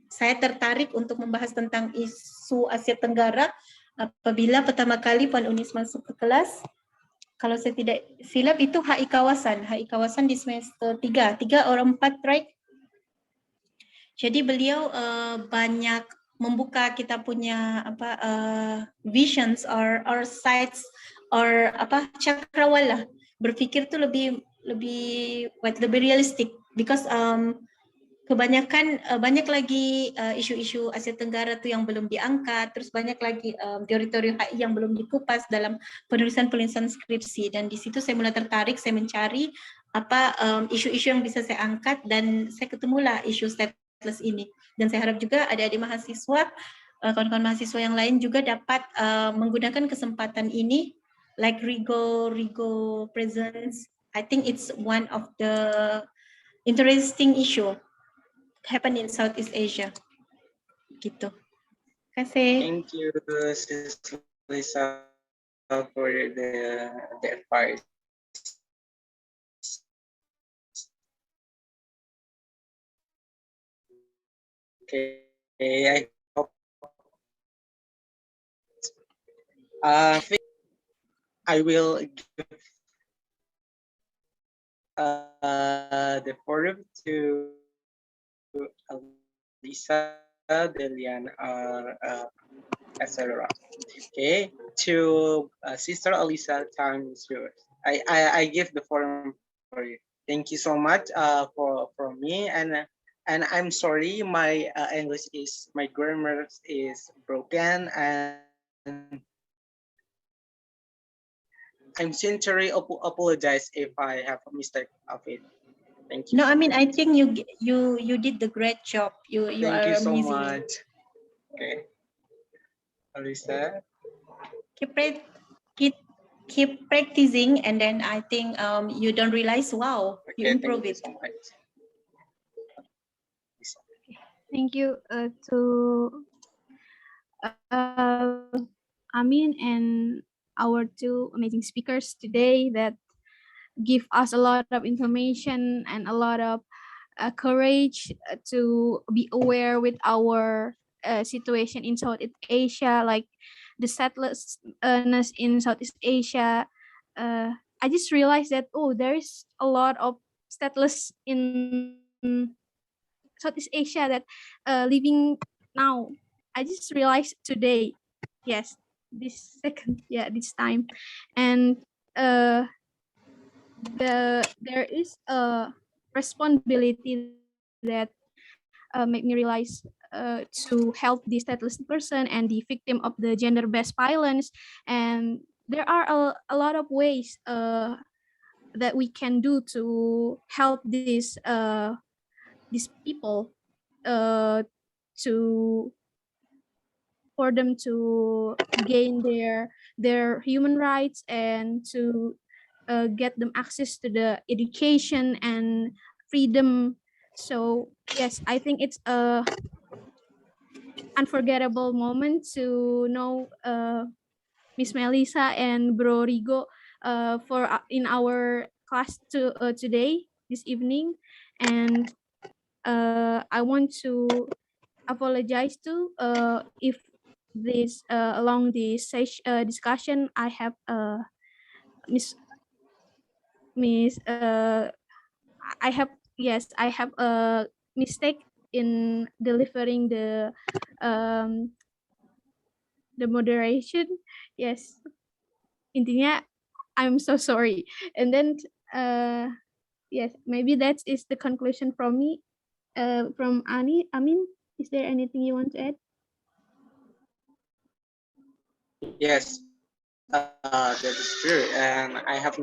saya tertarik untuk membahas tentang isu Asia Tenggara apabila pertama kali Puan Unis masuk ke kelas. kalau saya tidak silap itu HI kawasan di semester 3 or 4, right? Jadi beliau banyak membuka kita punya visions or sights or cakrawala, berpikir tuh lebih realistik, because kebanyakan banyak lagi isu-isu Asia Tenggara tuh yang belum diangkat, terus banyak lagi teori-teori HI yang belum dikupas dalam penulisan skripsi, dan di situ saya mulai tertarik, saya mencari isu-isu yang bisa saya angkat, dan saya ketemulah isu stateless ini, dan saya harap juga adik-adik mahasiswa, kawan-kawan mahasiswa yang lain juga dapat menggunakan kesempatan ini, like Rigo presents. I think it's one of the interesting issue happen in Southeast Asia. Gitu. Terima kasih. Thank you, Sis Lisa, for the advice. Okay, I hope I will give the forum to Lisa, Delian, etc. Okay, to Sister Alisa, time is yours. I give the forum for you. Thank you so much for me, and I'm sorry, my my grammar is broken, and I'm sincerely apologize if I have a mistake of it. Thank you. No, I mean, I think you did the great job. You Thank are you so amazing. much. Okay, Alisa. Keep practicing, and then I think you don't realize, wow, you improve it. So much. Thank you to Amin and our two amazing speakers today that give us a lot of information and a lot of courage to be aware with our situation in Southeast Asia, like the statelessness in Southeast Asia. I just realized that, there is a lot of stateless in Southeast Asia that living now. I just realized today, yes, this time, and there is a responsibility that make me realize to help the stateless person and the victim of the gender-based violence, and there are a lot of ways that we can do to help these people for them to gain their human rights and to get them access to the education and freedom. So yes, I think it's a unforgettable moment to know Miss Melisa and Bro Rigo for in our class today, this evening, and I want to apologize to if this along this discussion I have I have a mistake in delivering the moderation. Yes, intinya I'm so sorry. And then yes, maybe that is the conclusion from me. From Ani. Amin, is there anything you want to add? Yes, that is true, and I have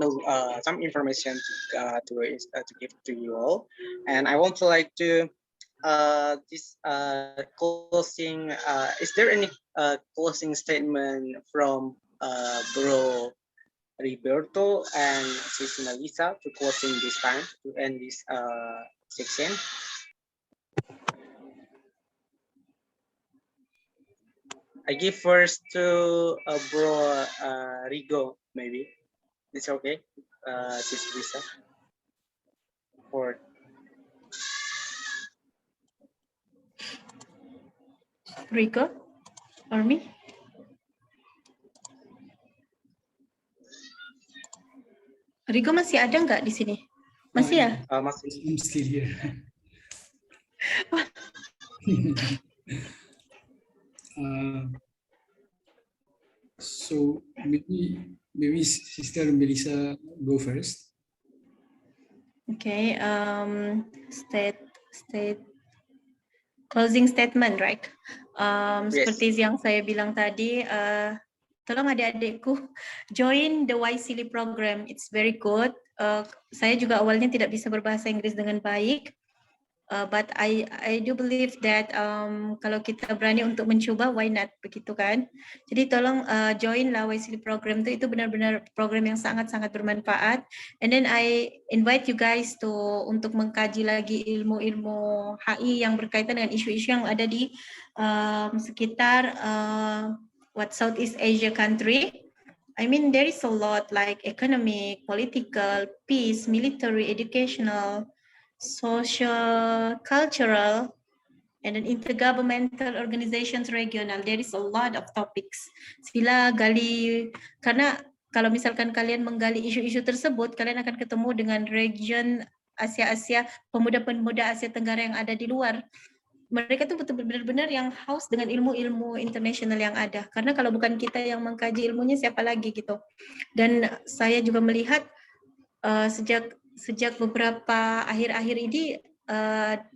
some information to give to you all, and I want to like to this closing. Is there any closing statement from Bro Rigoberto and Sis Melisa to closing this time to end this section? I give first to Bro Rigo, maybe. It's okay, Sis Lisa. Or Rigo, or me? Rigo masih ada nggak di sini? Masih ya? Masih. I'm still here. So maybe Sister Melisa go first. Okay, closing statement, right? Yes. Seperti yang saya bilang tadi, tolong adik-adikku join the YSILI program. It's very good. Saya juga awalnya tidak bisa berbahasa Inggris dengan baik. But I do believe that kalau kita berani untuk mencuba, why not, begitu kan? Jadi tolong join lah YSILI program itu benar-benar program yang sangat-sangat bermanfaat. And then I invite you guys to untuk mengkaji lagi ilmu-ilmu HI yang berkaitan dengan isu-isu yang ada di sekitar Southeast Asia country. I mean, there is a lot like economic, political, peace, military, educational, social, cultural, and then intergovernmental organizations regional. There is a lot of topics. Sila gali, karena kalau misalkan kalian menggali isu-isu tersebut, kalian akan ketemu dengan region Asia, pemuda-pemuda Asia Tenggara yang ada di luar. Mereka tuh benar-benar yang haus dengan ilmu-ilmu internasional yang ada. Karena kalau bukan kita yang mengkaji ilmunya, siapa lagi gitu. Dan saya juga melihat sejak beberapa akhir-akhir ini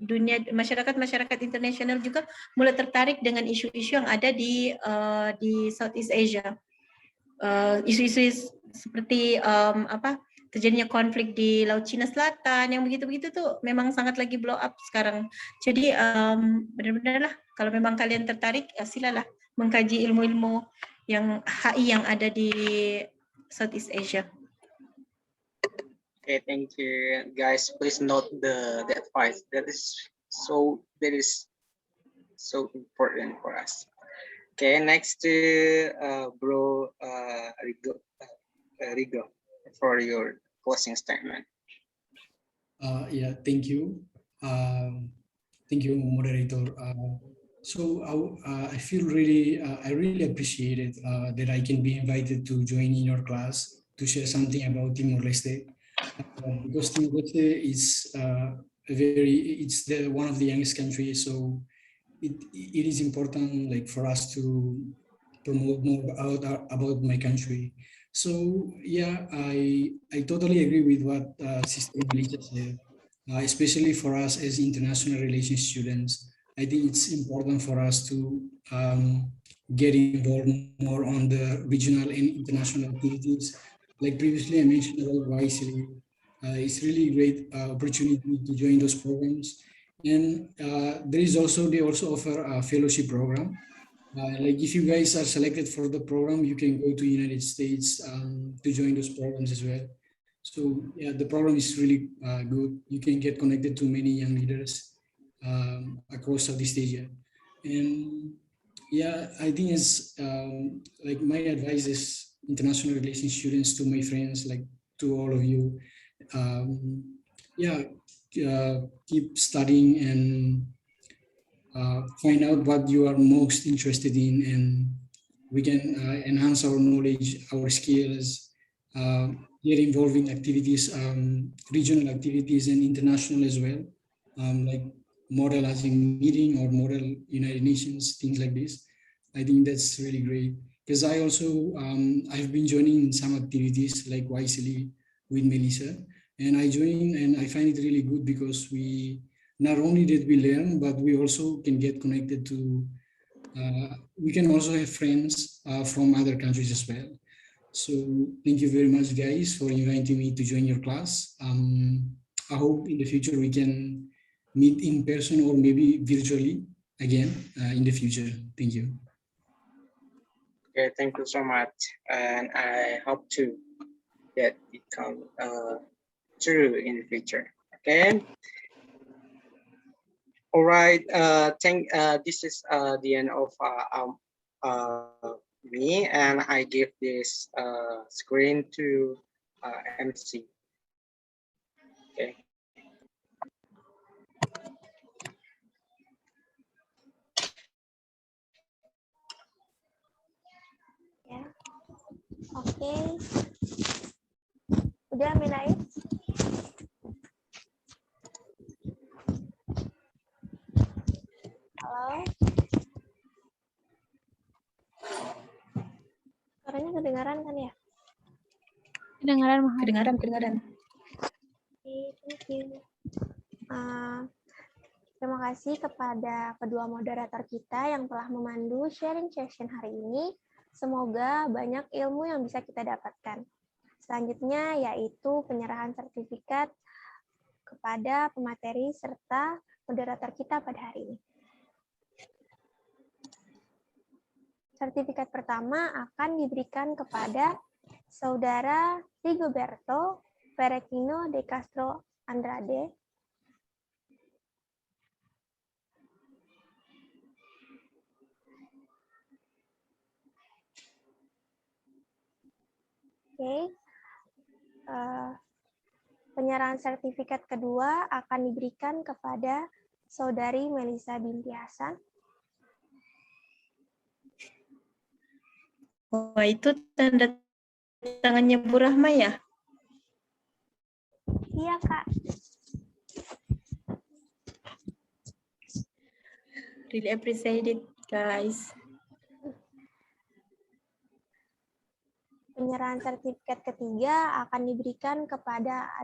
dunia masyarakat internasional juga mulai tertarik dengan isu-isu yang ada di Southeast Asia. Isu-isu seperti terjadinya konflik di Laut Cina Selatan yang begitu-begitu tuh memang sangat lagi blow up sekarang. Jadi benar-benar lah kalau memang kalian tertarik, silalah mengkaji ilmu-ilmu yang HI yang ada di Southeast Asia. Okay, thank you, guys. Please note the advice. That is so important for us. Okay, next to Bro Rigo for your closing statement. Yeah, thank you. Thank you, moderator. So I feel I really appreciate it that I can be invited to join in your class to share something about Timor-Leste. Because Timor-Leste is it's one of the youngest countries, so it is important like for us to promote more about my country. So yeah, I totally agree with what Sister Melisa said, especially for us as international relations students. I think it's important for us to get involved more on the regional and international activities. Like previously I mentioned about YSILI, it's really great opportunity to join those programs. And they also offer a fellowship program. Like if you guys are selected for the program, you can go to United States to join those programs as well. So yeah, the program is really good. You can get connected to many young leaders across Southeast Asia. And yeah, I think it's like my advice is international relations students to my friends, like to all of you. Keep studying and find out what you are most interested in, and we can enhance our knowledge, our skills, get involved in activities, regional activities and international as well, like Model Housing Meeting or Model United Nations, things like this. I think that's really great because I also I've been joining some activities like YSILI with Melisa, and I join and I find it really good because we not only did we learn, but we also can get connected to, we can also have friends from other countries as well. So thank you very much guys for inviting me to join your class. I hope in the future we can meet in person or maybe virtually again in the future. Thank you. Okay, thank you so much. And I hope to that it come true in the future. Okay. All right. This is the end of me, and I give this screen to M.Si. Okay. Oke. Udah, Amin Rais? Halo? Suaranya kedengaran kan ya? Kedengaran, Mahal. Kedengaran. Oke, thank you. Terima kasih kepada kedua moderator kita yang telah memandu sharing session hari ini. Semoga banyak ilmu yang bisa kita dapatkan. Selanjutnya yaitu penyerahan sertifikat kepada pemateri serta moderator kita pada hari ini. Sertifikat pertama akan diberikan kepada Saudara Rigoberto peregrino de Castro Andrade. Oke. Penyerahan sertifikat kedua akan diberikan kepada Saudari Melisa Binti Hassan. Wah, itu tanda tangannya Bu Rahma ya? Iya, Kak. Really appreciate it, guys. Penyerahan sertifikat ketiga akan diberikan kepada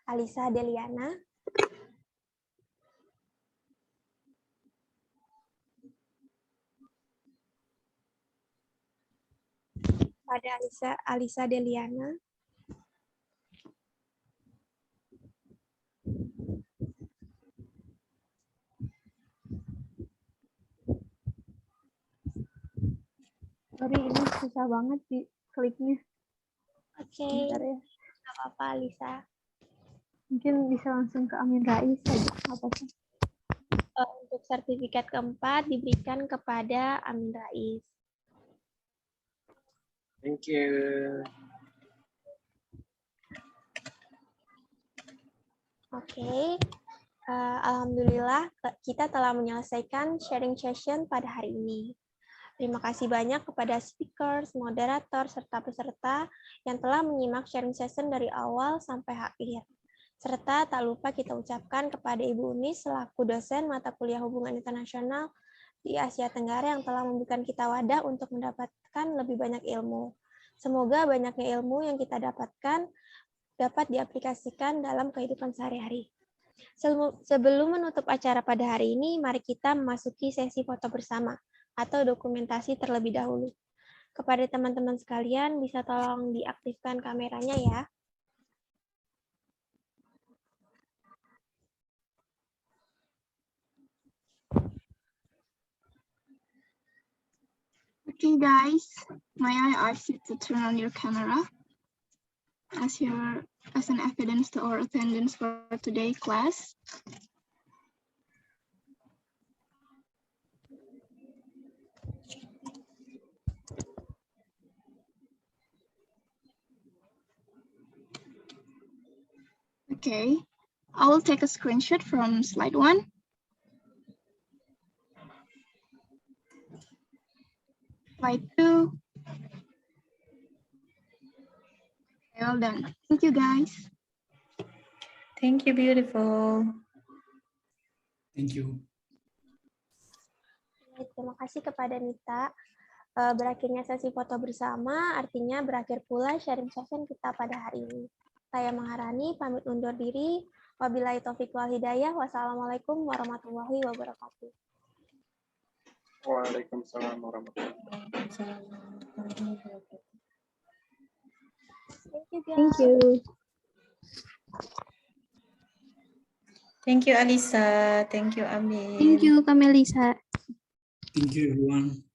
Alisa Deliana. Pada Alisa Deliana. Sorry, ini susah banget sih kliknya. Oke, Bentar ya. nggak apa-apa, Alisa. Mungkin bisa langsung ke Amin Rais aja. Apa sih? Untuk sertifikat keempat diberikan kepada Amin Rais. Thank you. Oke, alhamdulillah kita telah menyelesaikan sharing session pada hari ini. Terima kasih banyak kepada speakers, moderator, serta peserta yang telah menyimak sharing session dari awal sampai akhir. Serta tak lupa kita ucapkan kepada Ibu Unis selaku dosen mata kuliah Hubungan Internasional di Asia Tenggara yang telah memberikan kita wadah untuk mendapatkan lebih banyak ilmu. Semoga banyaknya ilmu yang kita dapatkan dapat diaplikasikan dalam kehidupan sehari-hari. Sebelum menutup acara pada hari ini, mari kita memasuki sesi foto bersama atau dokumentasi terlebih dahulu. Kepada teman-teman sekalian, bisa tolong diaktifkan kameranya ya. Okay, guys, may I ask you to turn on your camera as an evidence to our attendance for today's class? Okay, I will take a screenshot from slide 1. Slide 2. Well done. Thank you, guys. Thank you, beautiful. Thank you. Terima kasih kepada Nita. Berakhirnya sesi foto bersama, artinya berakhir pula sharing session kita pada hari ini. Saya Maharani, pamit undur diri. Wabillahi taufiq wal hidayah. Wassalamualaikum warahmatullahi wabarakatuh. Waalaikumsalam warahmatullahi wabarakatuh. Thank you, guys. Thank you. Thank you, Alisa. Thank you, Amin. Thank you, Kak Melisa. Thank you, everyone.